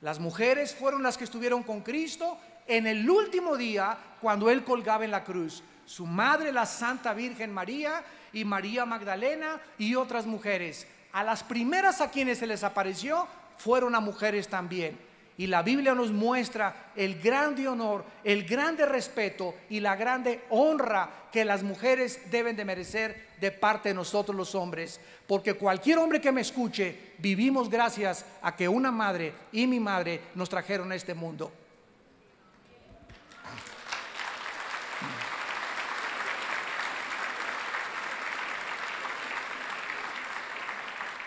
Las mujeres fueron las que estuvieron con Cristo en el último día cuando Él colgaba en la cruz. Su madre, la Santa Virgen María, y María Magdalena y otras mujeres. A las primeras a quienes se les apareció fueron a mujeres también. Y la Biblia nos muestra el grande honor, el grande respeto y la grande honra que las mujeres deben de merecer de parte de nosotros los hombres. Porque cualquier hombre que me escuche, vivimos gracias a que una madre y mi madre nos trajeron a este mundo.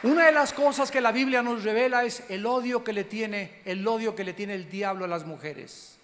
Una de las cosas que la Biblia nos revela es el odio que le tiene el diablo a las mujeres.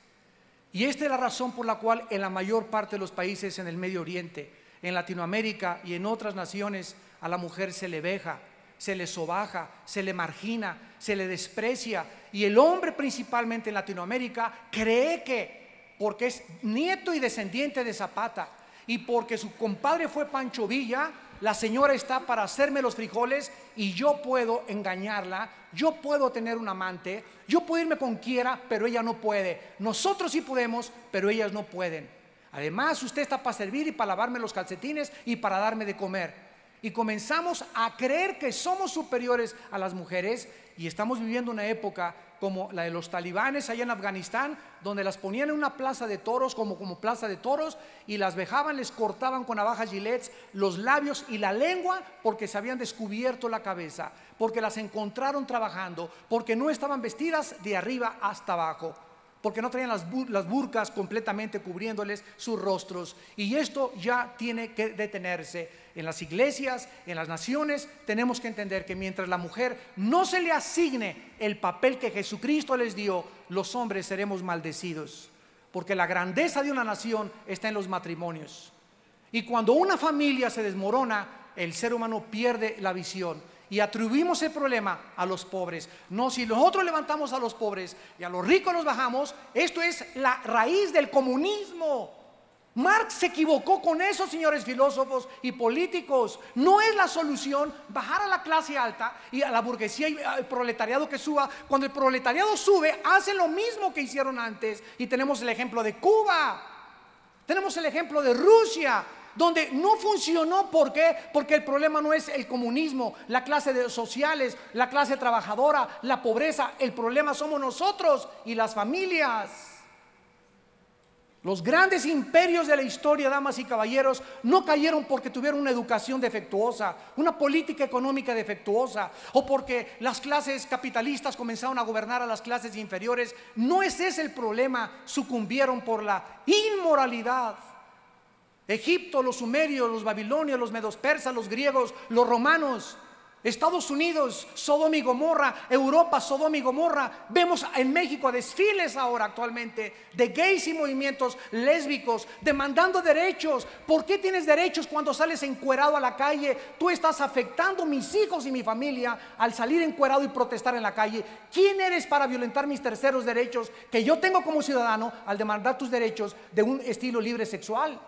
Y esta es la razón por la cual en la mayor parte de los países en el Medio Oriente, en Latinoamérica y en otras naciones, a la mujer se le veja, se le sobaja, se le margina, se le desprecia. Y el hombre, principalmente en Latinoamérica, cree que porque es nieto y descendiente de Zapata y porque su compadre fue Pancho Villa, la señora está para hacerme los frijoles y yo puedo engañarla, yo puedo tener un amante, yo puedo irme con quiera, pero ella no puede. Nosotros sí podemos, pero ellas no pueden. Además, usted está para servir y para lavarme los calcetines y para darme de comer. Y comenzamos a creer que somos superiores a las mujeres, y estamos viviendo una época como la de los talibanes allá en Afganistán, donde las ponían en una plaza de toros como plaza de toros, y las vejaban, les cortaban con navajas Gillette los labios y la lengua porque se habían descubierto la cabeza, porque las encontraron trabajando, porque no estaban vestidas de arriba hasta abajo, porque no traían las burcas completamente cubriéndoles sus rostros. Y esto ya tiene que detenerse. En las iglesias, en las naciones, tenemos que entender que mientras la mujer no se le asigne el papel que Jesucristo les dio, los hombres seremos maldecidos. Porque la grandeza de una nación está en los matrimonios. Y cuando una familia se desmorona, el ser humano pierde la visión. Y atribuimos el problema a los pobres. No, si nosotros levantamos a los pobres y a los ricos los bajamos, esto es la raíz del comunismo. Marx se equivocó con eso, señores filósofos y políticos. No es la solución bajar a la clase alta y a la burguesía y al proletariado que suba. Cuando el proletariado sube, hacen lo mismo que hicieron antes. Y tenemos el ejemplo de Cuba, tenemos el ejemplo de Rusia, donde no funcionó. ¿Por qué? Porque el problema no es el comunismo, la clase sociales, la clase trabajadora, la pobreza. El problema somos nosotros y las familias. Los grandes imperios de la historia, damas y caballeros, no cayeron porque tuvieron una educación defectuosa, una política económica defectuosa, o porque las clases capitalistas comenzaron a gobernar a las clases inferiores. No es ese el problema. Sucumbieron por la inmoralidad. Egipto, los sumerios, los babilonios, los medos persas, los griegos, los romanos, Estados Unidos, Sodoma y Gomorra, Europa, Sodoma y Gomorra. Vemos en México desfiles ahora actualmente de gays y movimientos lésbicos demandando derechos. ¿Por qué tienes derechos cuando sales encuerado a la calle? Tú estás afectando a mis hijos y mi familia al salir encuerado y protestar en la calle. ¿Quién eres para violentar mis terceros derechos que yo tengo como ciudadano al demandar tus derechos de un estilo libre sexual?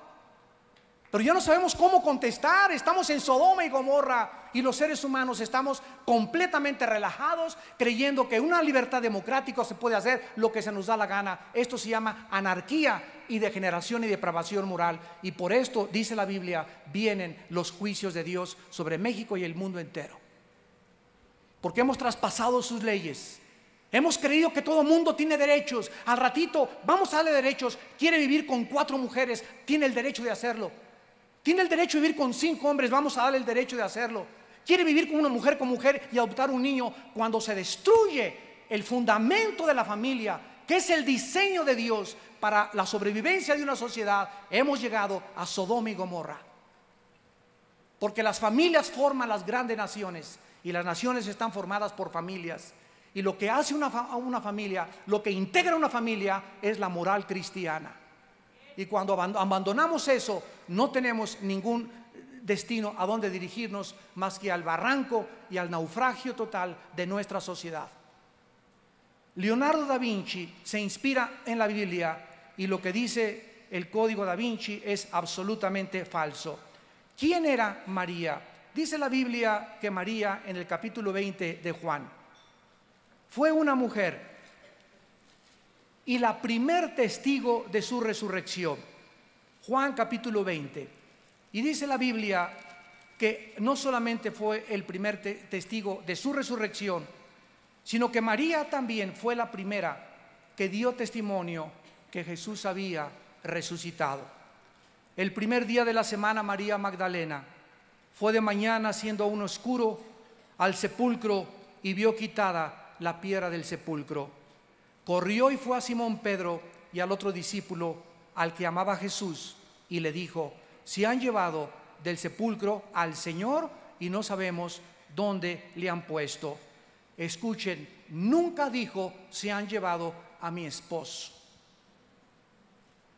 Pero ya no sabemos cómo contestar. Estamos en Sodoma y Gomorra y los seres humanos estamos completamente relajados, creyendo que una libertad democrática se puede hacer lo que se nos da la gana. Esto se llama anarquía y degeneración y depravación moral. Y por esto, dice la Biblia, vienen los juicios de Dios sobre México y el mundo entero. Porque hemos traspasado sus leyes. Hemos creído que todo mundo tiene derechos. Al ratito vamos a darle derechos. Quiere vivir con 4 mujeres, tiene el derecho de hacerlo. Tiene el derecho de vivir con 5 hombres, vamos a darle el derecho de hacerlo. Quiere vivir con una mujer con mujer y adoptar un niño. Cuando se destruye el fundamento de la familia, que es el diseño de Dios para la sobrevivencia de una sociedad, hemos llegado a Sodoma y Gomorra. Porque las familias forman las grandes naciones y las naciones están formadas por familias. Y lo que hace una familia, lo que integra una familia es la moral cristiana. Y cuando abandonamos eso, no tenemos ningún destino a donde dirigirnos más que al barranco y al naufragio total de nuestra sociedad. Leonardo da Vinci se inspira en la Biblia y lo que dice el Código da Vinci es absolutamente falso. ¿Quién era María? Dice la Biblia que María, en el capítulo 20 de Juan, fue una mujer y la primer testigo de su resurrección. Juan capítulo 20. Y dice la Biblia que no solamente fue el primer testigo de su resurrección, sino que María también fue la primera que dio testimonio que Jesús había resucitado. El primer día de la semana, María Magdalena fue de mañana, siendo aún oscuro, al sepulcro y vio quitada la piedra del sepulcro. Corrió y fue a Simón Pedro y al otro discípulo, al que amaba Jesús, y le dijo: se han llevado del sepulcro al Señor y no sabemos dónde le han puesto. Escuchen, nunca dijo: se han llevado a mi esposo.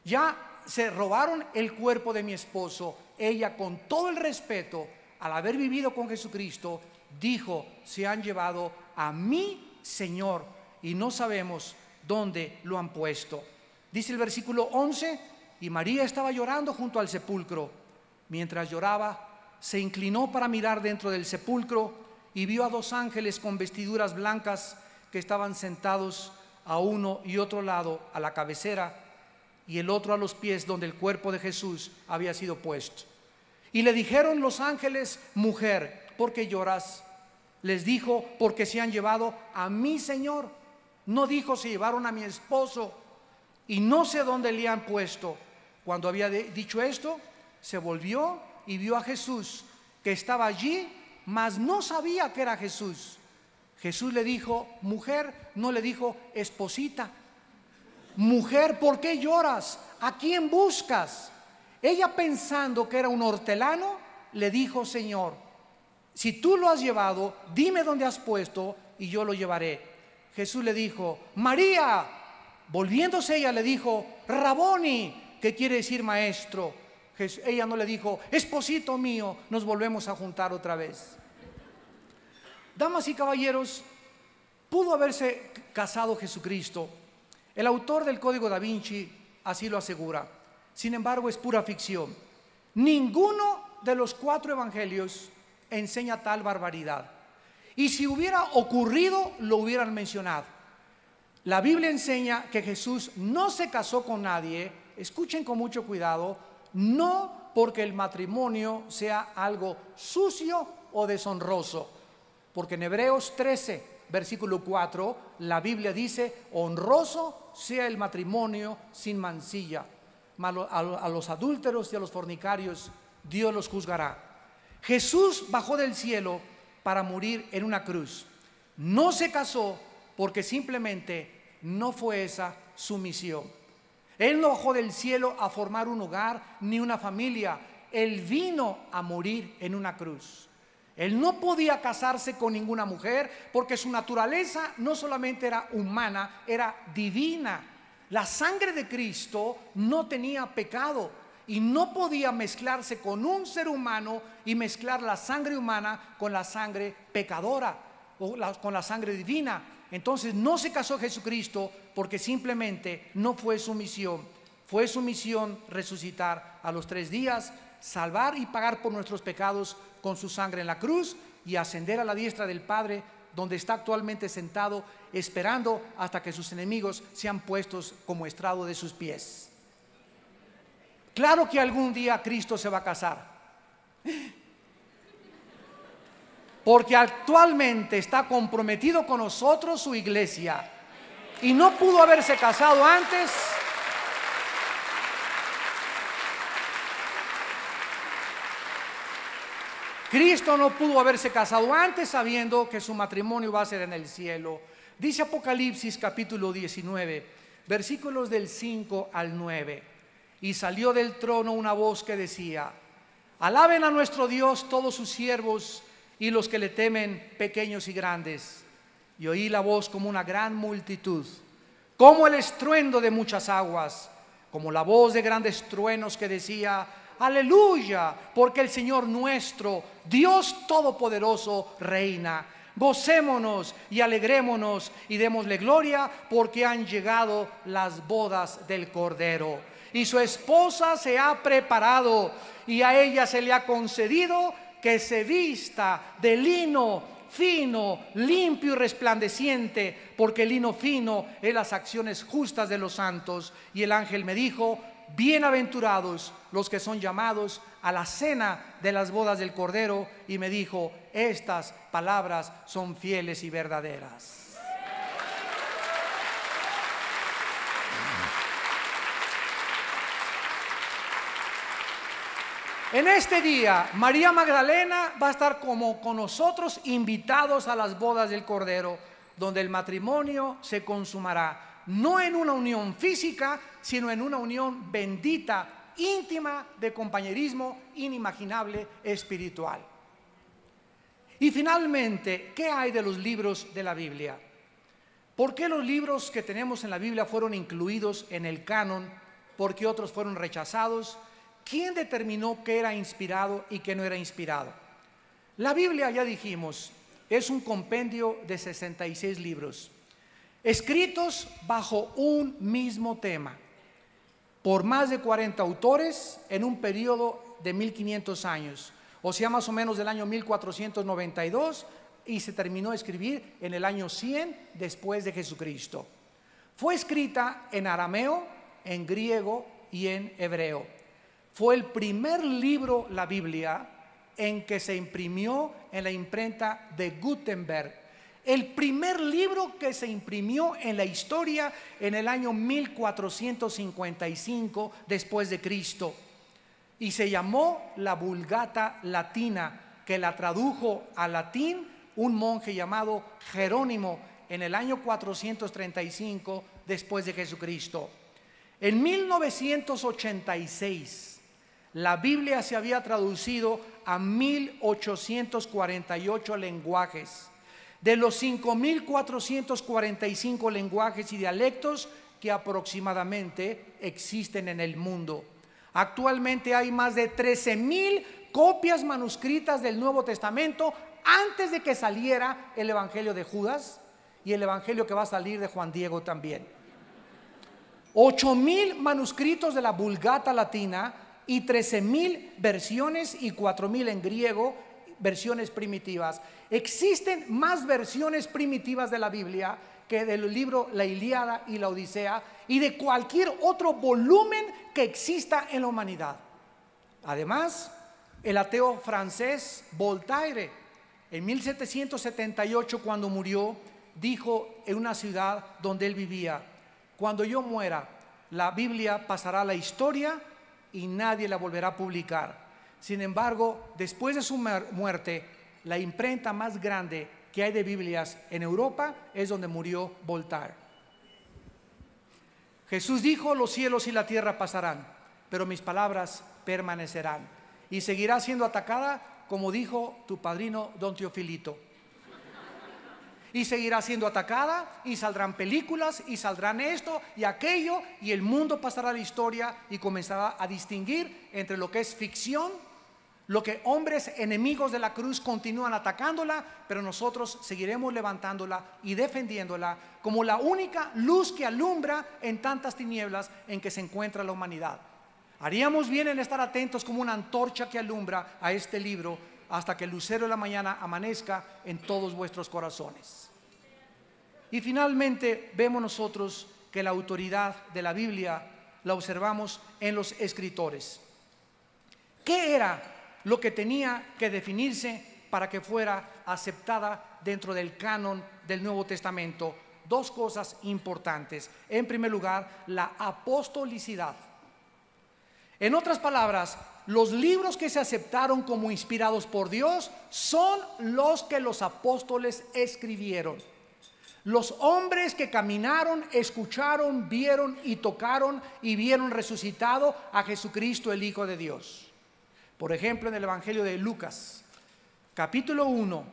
Ya se robaron el cuerpo de mi esposo. Ella, con todo el respeto, al haber vivido con Jesucristo, dijo: se han llevado a mi Señor y no sabemos dónde lo han puesto. Dice el versículo 11: y María estaba llorando junto al sepulcro. Mientras lloraba, se inclinó para mirar dentro del sepulcro y vio a 2 ángeles con vestiduras blancas que estaban sentados a uno y otro lado, a la cabecera y el otro a los pies donde el cuerpo de Jesús había sido puesto. Y le dijeron los ángeles: mujer, ¿por qué lloras? Les dijo: porque se han llevado a mi Señor. No dijo: se llevaron a mi esposo y no sé dónde le han puesto. Cuando había dicho esto, se volvió y vio a Jesús, que estaba allí, mas no sabía que era Jesús. Jesús le dijo: mujer. No le dijo: esposita. Mujer, ¿por qué lloras? ¿A quién buscas? Ella, pensando que era un hortelano, le dijo: Señor, si tú lo has llevado, dime dónde has puesto y yo lo llevaré. Jesús le dijo: María. Volviéndose ella le dijo: Raboni, que quiere decir maestro. Ella no le dijo: esposito mío, nos volvemos a juntar otra vez. Damas y caballeros, pudo haberse casado Jesucristo. El autor del Código da Vinci así lo asegura. Sin embargo, es pura ficción. Ninguno de los 4 evangelios enseña tal barbaridad. Y si hubiera ocurrido, lo hubieran mencionado. La Biblia enseña que Jesús no se casó con nadie. Escuchen con mucho cuidado. No porque el matrimonio sea algo sucio o deshonroso. Porque en Hebreos 13, versículo 4, la Biblia dice: honroso sea el matrimonio sin mancilla. A los adúlteros y a los fornicarios Dios los juzgará. Jesús bajó del cielo para morir en una cruz. No se casó porque simplemente no fue esa su misión. Él no bajó del cielo a formar un hogar ni una familia. Él vino a morir en una cruz. Él no podía casarse con ninguna mujer porque su naturaleza no solamente era humana, era divina. La sangre de Cristo no tenía pecado y no podía mezclarse con un ser humano y mezclar la sangre humana con la sangre pecadora o con la sangre divina. Entonces no se casó Jesucristo porque simplemente no fue su misión. Fue su misión resucitar a los 3 días salvar y pagar por nuestros pecados con su sangre en la cruz y ascender a la diestra del Padre, donde está actualmente sentado, esperando hasta que sus enemigos sean puestos como estrado de sus pies. Claro que algún día Cristo se va a casar, porque actualmente está comprometido con nosotros su iglesia, y no pudo haberse casado antes. Cristo no pudo haberse casado antes sabiendo que su matrimonio va a ser en el cielo. Dice Apocalipsis capítulo 19, versículos del 5 al 9. Y salió del trono una voz que decía: alaben a nuestro Dios todos sus siervos y los que le temen, pequeños y grandes. Y oí la voz como una gran multitud, como el estruendo de muchas aguas, como la voz de grandes truenos que decía: aleluya, porque el Señor nuestro, Dios Todopoderoso, reina. Gocémonos y alegrémonos y démosle gloria, porque han llegado las bodas del Cordero. Y su esposa se ha preparado, y a ella se le ha concedido que se vista de lino fino, limpio y resplandeciente, porque el lino fino es las acciones justas de los santos. Y el ángel me dijo: bienaventurados los que son llamados a la cena de las bodas del Cordero. Y me dijo: estas palabras son fieles y verdaderas. En este día, María Magdalena va a estar como con nosotros, invitados a las bodas del Cordero, donde el matrimonio se consumará, no en una unión física, sino en una unión bendita, íntima, de compañerismo inimaginable, espiritual. Y finalmente, ¿qué hay de los libros de la Biblia? ¿Por qué los libros que tenemos en la Biblia fueron incluidos en el canon? ¿Por qué otros fueron rechazados? ¿Quién determinó qué era inspirado y qué no era inspirado? La Biblia, ya dijimos, es un compendio de 66 libros, escritos bajo un mismo tema, por más de 40 autores en un periodo de 1500 años, o sea, más o menos del año 1492, y se terminó de escribir en el año 100 después de Jesucristo. Fue escrita en arameo, en griego y en hebreo. Fue el primer libro, la Biblia, en que se imprimió en la imprenta de Gutenberg. El primer libro que se imprimió en la historia en el año 1455 después de Cristo. Y se llamó la Vulgata Latina, que la tradujo al latín un monje llamado Jerónimo en el año 435 después de Jesucristo. En 1986, la Biblia se había traducido a 1848 lenguajes, de los 5445 lenguajes y dialectos que aproximadamente existen en el mundo. Actualmente hay más de 13,000 copias manuscritas del Nuevo Testamento antes de que saliera el Evangelio de Judas y el Evangelio que va a salir de Juan Diego también. 8,000 manuscritos de la Vulgata Latina y 13,000 versiones y 4,000 en griego, versiones primitivas. Existen más versiones primitivas de la Biblia que del libro La Ilíada y la Odisea y de cualquier otro volumen que exista en la humanidad. Además, el ateo francés Voltaire, en 1778, cuando murió, dijo en una ciudad donde él vivía: cuando yo muera, la Biblia pasará a la historia y nadie la volverá a publicar. Sin embargo, después de su muerte, la imprenta más grande que hay de Biblias en Europa es donde murió Voltaire. Jesús dijo: los cielos y la tierra pasarán, pero mis palabras permanecerán. Y seguirá siendo atacada, como dijo tu padrino don Teofilito. Y seguirá siendo atacada, y saldrán películas, y saldrán esto y aquello, y el mundo pasará a la historia y comenzará a distinguir entre lo que es ficción, lo que hombres enemigos de la cruz continúan atacándola, pero nosotros seguiremos levantándola y defendiéndola como la única luz que alumbra en tantas tinieblas en que se encuentra la humanidad. Haríamos bien en estar atentos como una antorcha que alumbra a este libro hasta que el lucero de la mañana amanezca en todos vuestros corazones. Y finalmente vemos nosotros que la autoridad de la Biblia la observamos en los escritores. ¿Qué era lo que tenía que definirse para que fuera aceptada dentro del canon del Nuevo Testamento? Dos cosas importantes. En primer lugar, la apostolicidad. En otras palabras, los libros que se aceptaron como inspirados por Dios son los que los apóstoles escribieron. Los hombres que caminaron, escucharon, vieron y tocaron y vieron resucitado a Jesucristo, el Hijo de Dios. Por ejemplo, en el Evangelio de Lucas, capítulo 1,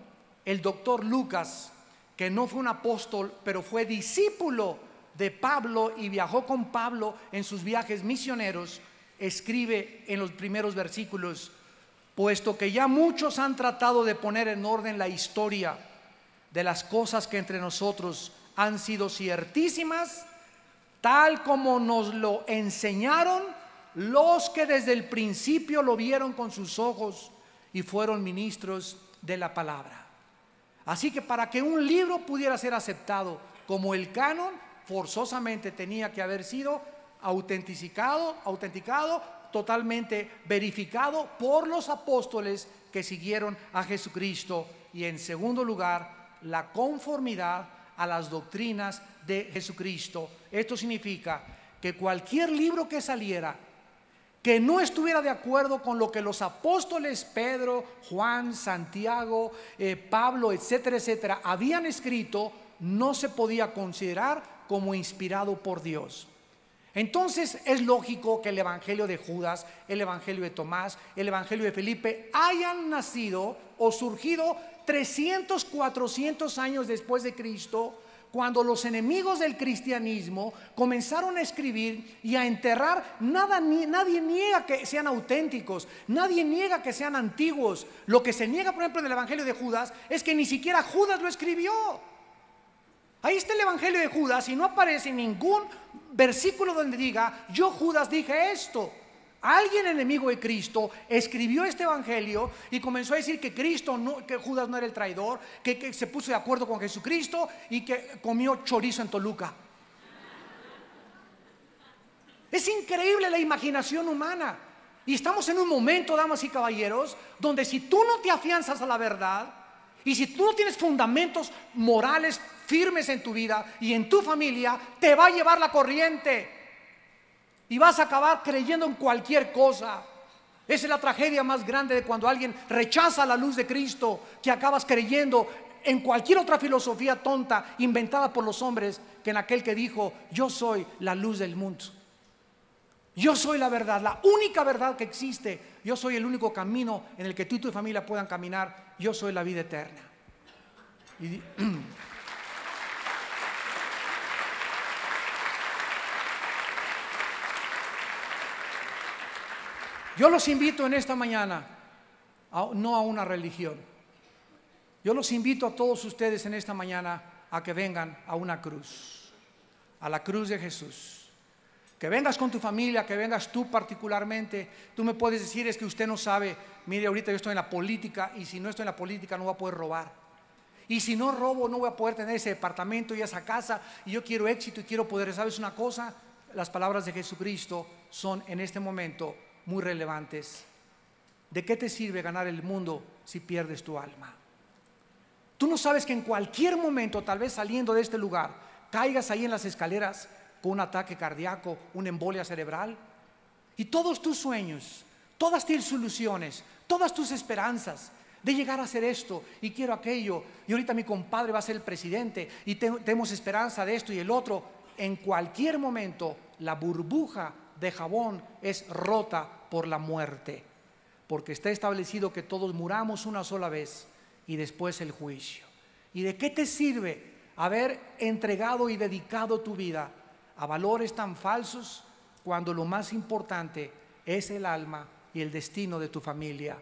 el doctor Lucas, que no fue un apóstol, pero fue discípulo de Pablo y viajó con Pablo en sus viajes misioneros, escribe en los primeros versículos: puesto que ya muchos han tratado de poner en orden la historia de las cosas que entre nosotros han sido ciertísimas, tal como nos lo enseñaron los que desde el principio lo vieron con sus ojos y fueron ministros de la palabra. Así que para que un libro pudiera ser aceptado como el canon, forzosamente tenía que haber sido autenticado, totalmente verificado por los apóstoles que siguieron a Jesucristo. Y en segundo lugar, la conformidad a las doctrinas de Jesucristo. Esto significa que cualquier libro que saliera que no estuviera de acuerdo con lo que los apóstoles Pedro, Juan, Santiago, Pablo, etcétera, etcétera, habían escrito, no se podía considerar como inspirado por Dios. Entonces es lógico que el Evangelio de Judas, el Evangelio de Tomás, el Evangelio de Felipe hayan nacido o surgido 300, 400 años después de Cristo, cuando los enemigos del cristianismo comenzaron a escribir y a enterrar. Nadie niega que sean auténticos, nadie niega que sean antiguos. Lo que se niega, por ejemplo, en el Evangelio de Judas es que ni siquiera Judas lo escribió. Ahí está el Evangelio de Judas y no aparece ningún versículo donde diga: yo, Judas, dije esto. Alguien enemigo de Cristo escribió este evangelio y comenzó a decir que que Judas no era el traidor, que se puso de acuerdo con Jesucristo y que comió chorizo en Toluca. Es increíble la imaginación humana. Y estamos en un momento, damas y caballeros, donde si tú no te afianzas a la verdad y si tú no tienes fundamentos morales firmes en tu vida y en tu familia, te va a llevar la corriente. Y vas a acabar creyendo en cualquier cosa. Esa es la tragedia más grande de cuando alguien rechaza la luz de Cristo, que acabas creyendo en cualquier otra filosofía tonta inventada por los hombres que en aquel que dijo: yo soy la luz del mundo, yo soy la verdad, la única verdad que existe, yo soy el único camino en el que tú y tu familia puedan caminar, yo soy la vida eterna. Yo los invito en esta mañana, no a una religión. Yo los invito a todos ustedes en esta mañana a que vengan a una cruz, a la cruz de Jesús. Que vengas con tu familia, que vengas tú particularmente. Tú me puedes decir: es que usted no sabe, mire, ahorita yo estoy en la política y si no estoy en la política no voy a poder robar. Y si no robo no voy a poder tener ese departamento y esa casa y yo quiero éxito y quiero poder. ¿Sabes una cosa? Las palabras de Jesucristo son en este momento muy relevantes. ¿De qué te sirve ganar el mundo si pierdes tu alma? Tú no sabes que en cualquier momento, tal vez saliendo de este lugar, caigas ahí en las escaleras con un ataque cardíaco, una embolia cerebral, y todos tus sueños, todas tus ilusiones, todas tus esperanzas de llegar a hacer esto y quiero aquello, y ahorita mi compadre va a ser el presidente y tenemos esperanza de esto y el otro. En cualquier momento la burbuja de jabón es rota por la muerte, porque está establecido que todos muramos una sola vez y después el juicio. ¿Y de qué te sirve haber entregado y dedicado tu vida a valores tan falsos cuando lo más importante es el alma y el destino de tu familia?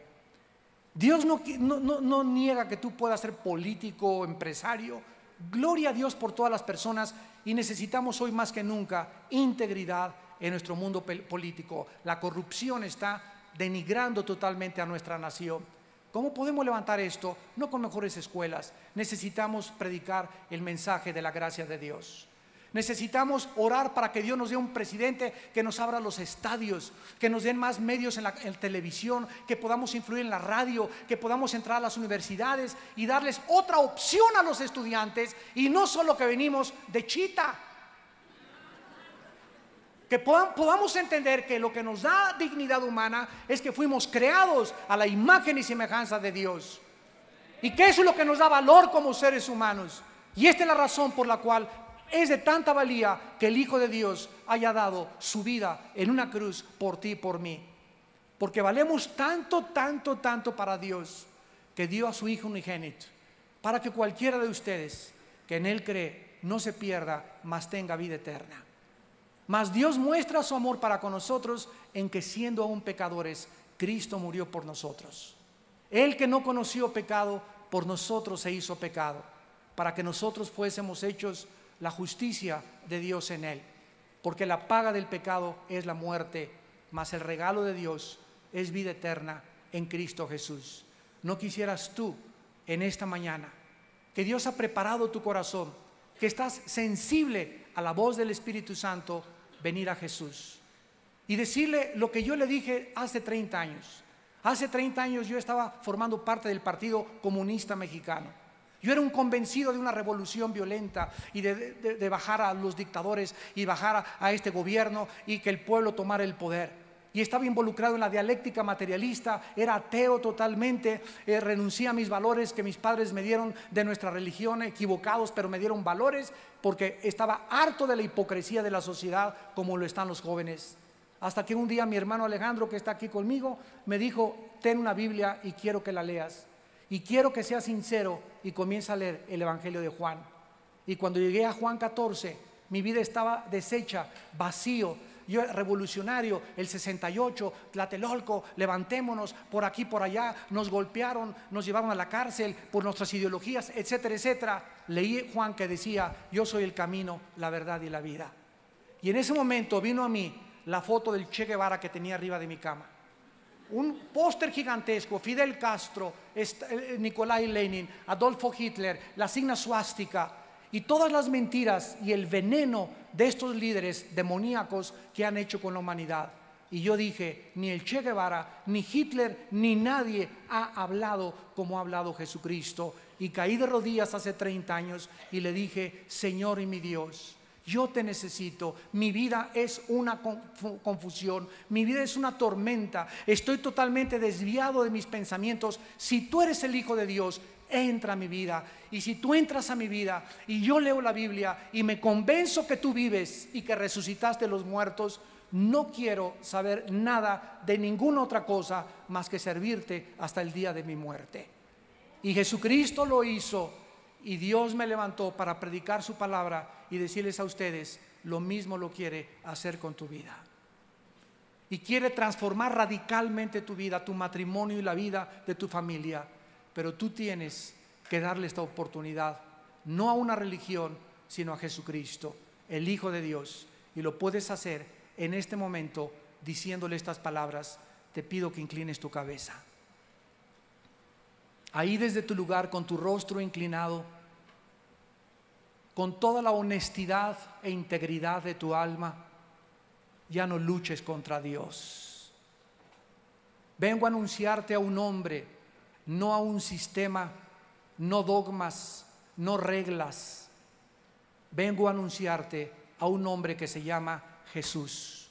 Dios no niega que tú puedas ser político o empresario. Gloria a Dios por todas las personas, y necesitamos hoy más que nunca integridad en nuestro mundo político. La corrupción está denigrando totalmente a nuestra nación. ¿Cómo podemos levantar esto? No con mejores escuelas. Necesitamos predicar el mensaje de la gracia de Dios. Necesitamos orar para que Dios nos dé un presidente que nos abra los estadios, que nos den más medios en televisión, que podamos influir en la radio, que podamos entrar a las universidades y darles otra opción a los estudiantes, y no solo que venimos de chita. Que podamos entender que lo que nos da dignidad humana es que fuimos creados a la imagen y semejanza de Dios, y que eso es lo que nos da valor como seres humanos. Y esta es la razón por la cual es de tanta valía que el Hijo de Dios haya dado su vida en una cruz por ti y por mí, porque valemos tanto, tanto, tanto para Dios, que dio a su Hijo unigénito, para que cualquiera de ustedes que en Él cree no se pierda, mas tenga vida eterna. Mas Dios muestra su amor para con nosotros en que, siendo aún pecadores, Cristo murió por nosotros. Él, que no conoció pecado, por nosotros se hizo pecado, para que nosotros fuésemos hechos la justicia de Dios en Él. Porque la paga del pecado es la muerte, mas el regalo de Dios es vida eterna en Cristo Jesús. ¿No quisieras tú en esta mañana que Dios ha preparado tu corazón, que estás sensible a la voz del Espíritu Santo, venir a Jesús y decirle lo que yo le dije hace 30 años? Hace 30 años yo estaba formando parte del Partido Comunista Mexicano. Yo era un convencido de una revolución violenta y de bajar a los dictadores y bajar a este gobierno y que el pueblo tomara el poder. Y estaba involucrado en la dialéctica materialista, era ateo totalmente, renuncié a mis valores que mis padres me dieron de nuestra religión, equivocados, pero me dieron valores, porque estaba harto de la hipocresía de la sociedad como lo están los jóvenes. Hasta que un día mi hermano Alejandro, que está aquí conmigo, me dijo: ten una Biblia y quiero que la leas. Y quiero que seas sincero y comienza a leer el Evangelio de Juan. Y cuando llegué a Juan 14, mi vida estaba deshecha, vacío. Yo era revolucionario, el 68, Tlatelolco, levantémonos, por aquí, por allá, nos golpearon, nos llevaron a la cárcel por nuestras ideologías, etcétera, etcétera. Leí Juan que decía: yo soy el camino, la verdad y la vida. Y en ese momento vino a mí la foto del Che Guevara que tenía arriba de mi cama. Un póster gigantesco, Fidel Castro, Nikolai Lenin, Adolfo Hitler, la signa suástica y todas las mentiras y el veneno de estos líderes demoníacos que han hecho con la humanidad. Y yo dije: ni el Che Guevara, ni Hitler, ni nadie ha hablado como ha hablado Jesucristo. Y caí de rodillas hace 30 años y le dije: Señor y mi Dios, yo te necesito. Mi vida es una confusión, mi vida es una tormenta, estoy totalmente desviado de mis pensamientos. Si tú eres el Hijo de Dios, entra a mi vida. Y si tú entras a mi vida y yo leo la Biblia y me convenzo que tú vives y que resucitaste de los muertos, no quiero saber nada de ninguna otra cosa más que servirte hasta el día de mi muerte. Y Jesucristo lo hizo. Y Dios me levantó para predicar su palabra y decirles a ustedes: lo mismo lo quiere hacer con tu vida. Y quiere transformar radicalmente tu vida, tu matrimonio y la vida de tu familia. Pero tú tienes que darle esta oportunidad, no a una religión, sino a Jesucristo, el Hijo de Dios. Y lo puedes hacer en este momento diciéndole estas palabras. Te pido que inclines tu cabeza. Ahí desde tu lugar, con tu rostro inclinado, con toda la honestidad e integridad de tu alma, ya no luches contra Dios. Vengo a anunciarte a un hombre, no a un sistema, no dogmas, no reglas. Vengo a anunciarte a un hombre que se llama Jesús,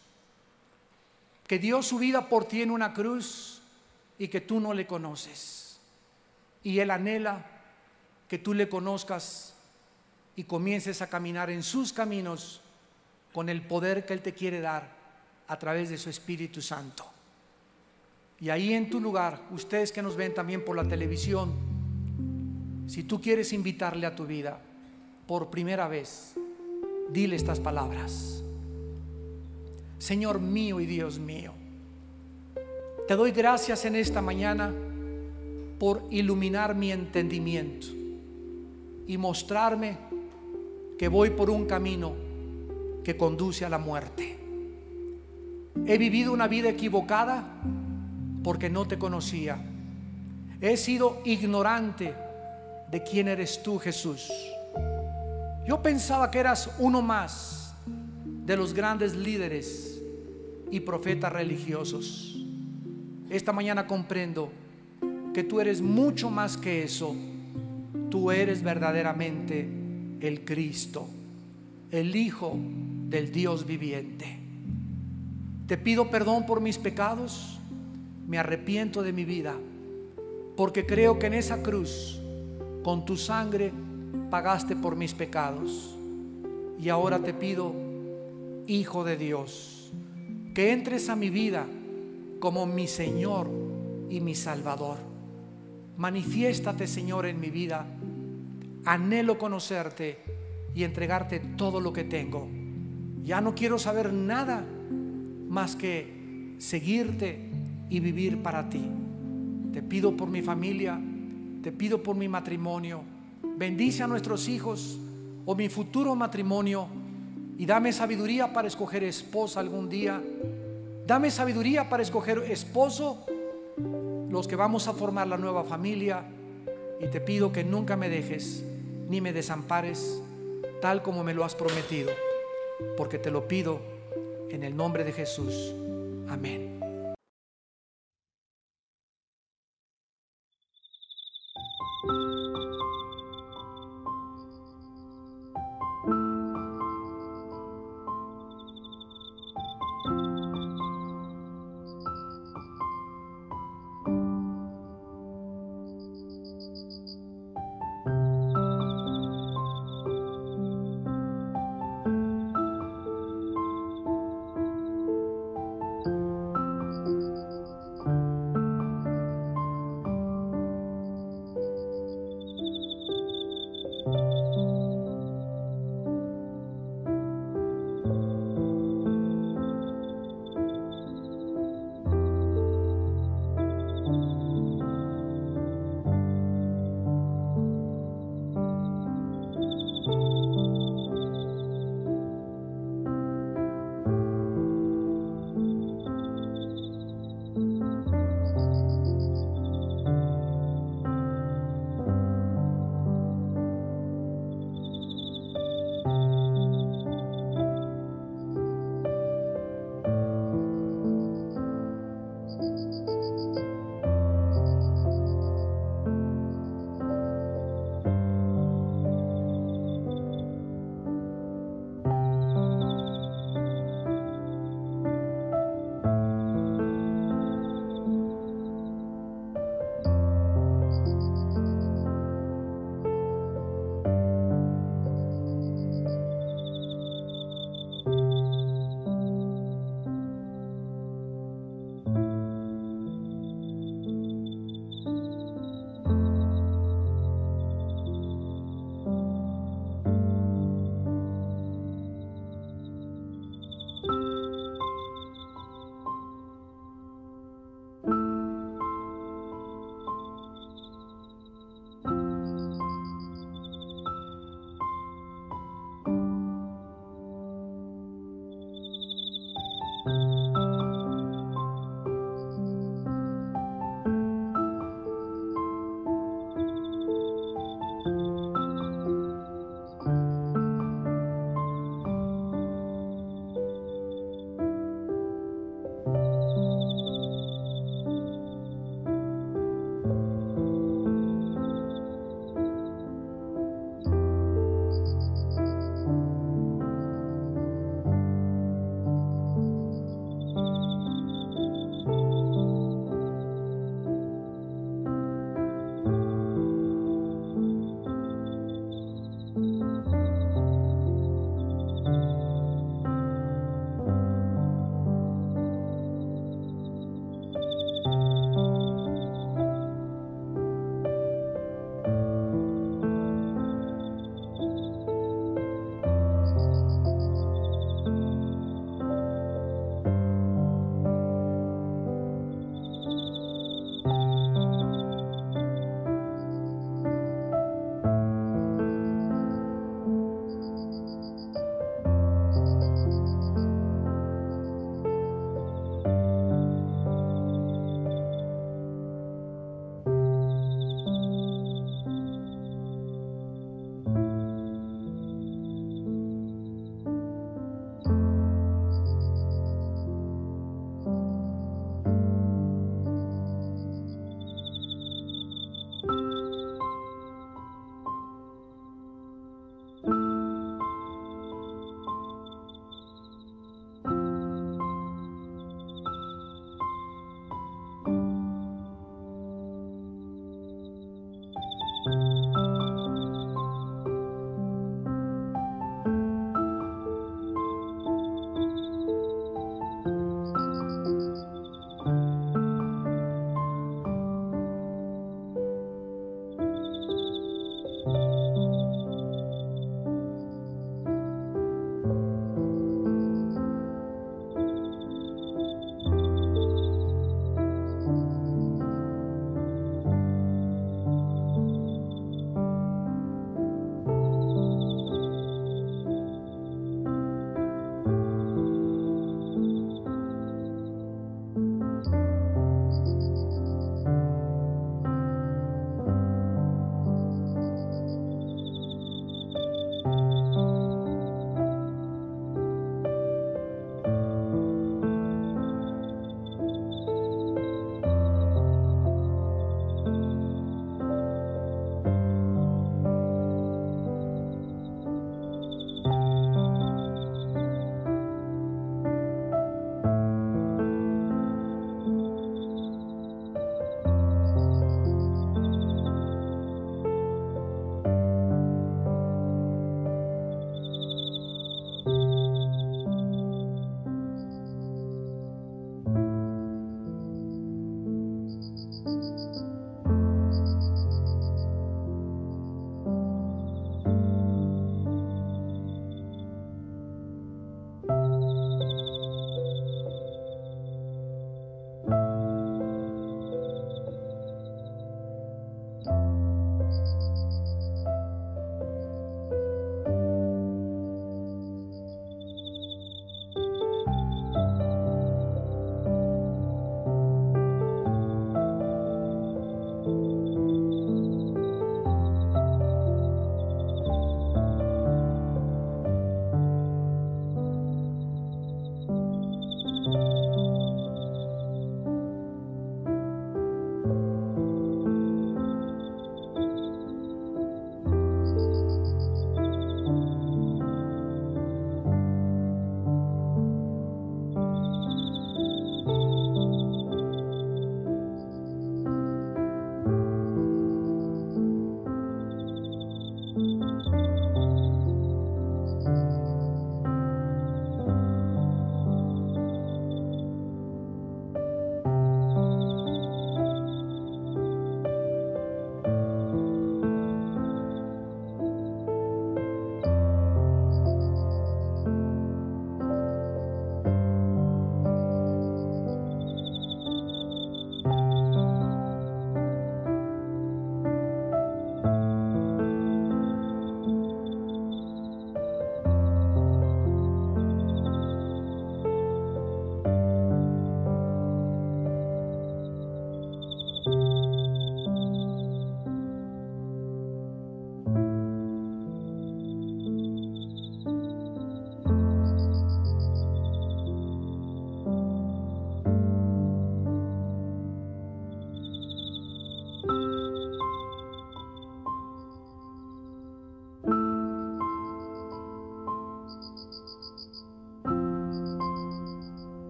que dio su vida por ti en una cruz y que tú no le conoces. Y Él anhela que tú le conozcas y comiences a caminar en sus caminos con el poder que Él te quiere dar a través de su Espíritu Santo. Y ahí en tu lugar, ustedes que nos ven también por la televisión, si tú quieres invitarle a tu vida por primera vez, dile estas palabras: Señor mío y Dios mío, te doy gracias en esta mañana por iluminar mi entendimiento y mostrarme que voy por un camino que conduce a la muerte. He vivido una vida equivocada porque no te conocía. He sido ignorante de quién eres tú, Jesús. Yo pensaba que eras uno más de los grandes líderes y profetas religiosos. Esta mañana comprendo que tú eres mucho más que eso. Tú eres verdaderamente el Cristo, el Hijo del Dios viviente. Te pido perdón por mis pecados. Me arrepiento de mi vida, porque creo que en esa cruz, con tu sangre, pagaste por mis pecados. Y ahora te pido, Hijo de Dios, que entres a mi vida como mi Señor y mi Salvador. Manifiéstate, Señor, en mi vida. Anhelo conocerte y entregarte todo lo que tengo. Ya no quiero saber nada más que seguirte y vivir para ti. Te pido por mi familia, te pido por mi matrimonio. Bendice a nuestros hijos o mi futuro matrimonio y dame sabiduría para escoger esposa algún día. Dame sabiduría para escoger esposo, los que vamos a formar la nueva familia. Y te pido que nunca me dejes ni me desampares, tal como me lo has prometido, porque te lo pido en el nombre de Jesús. Amén.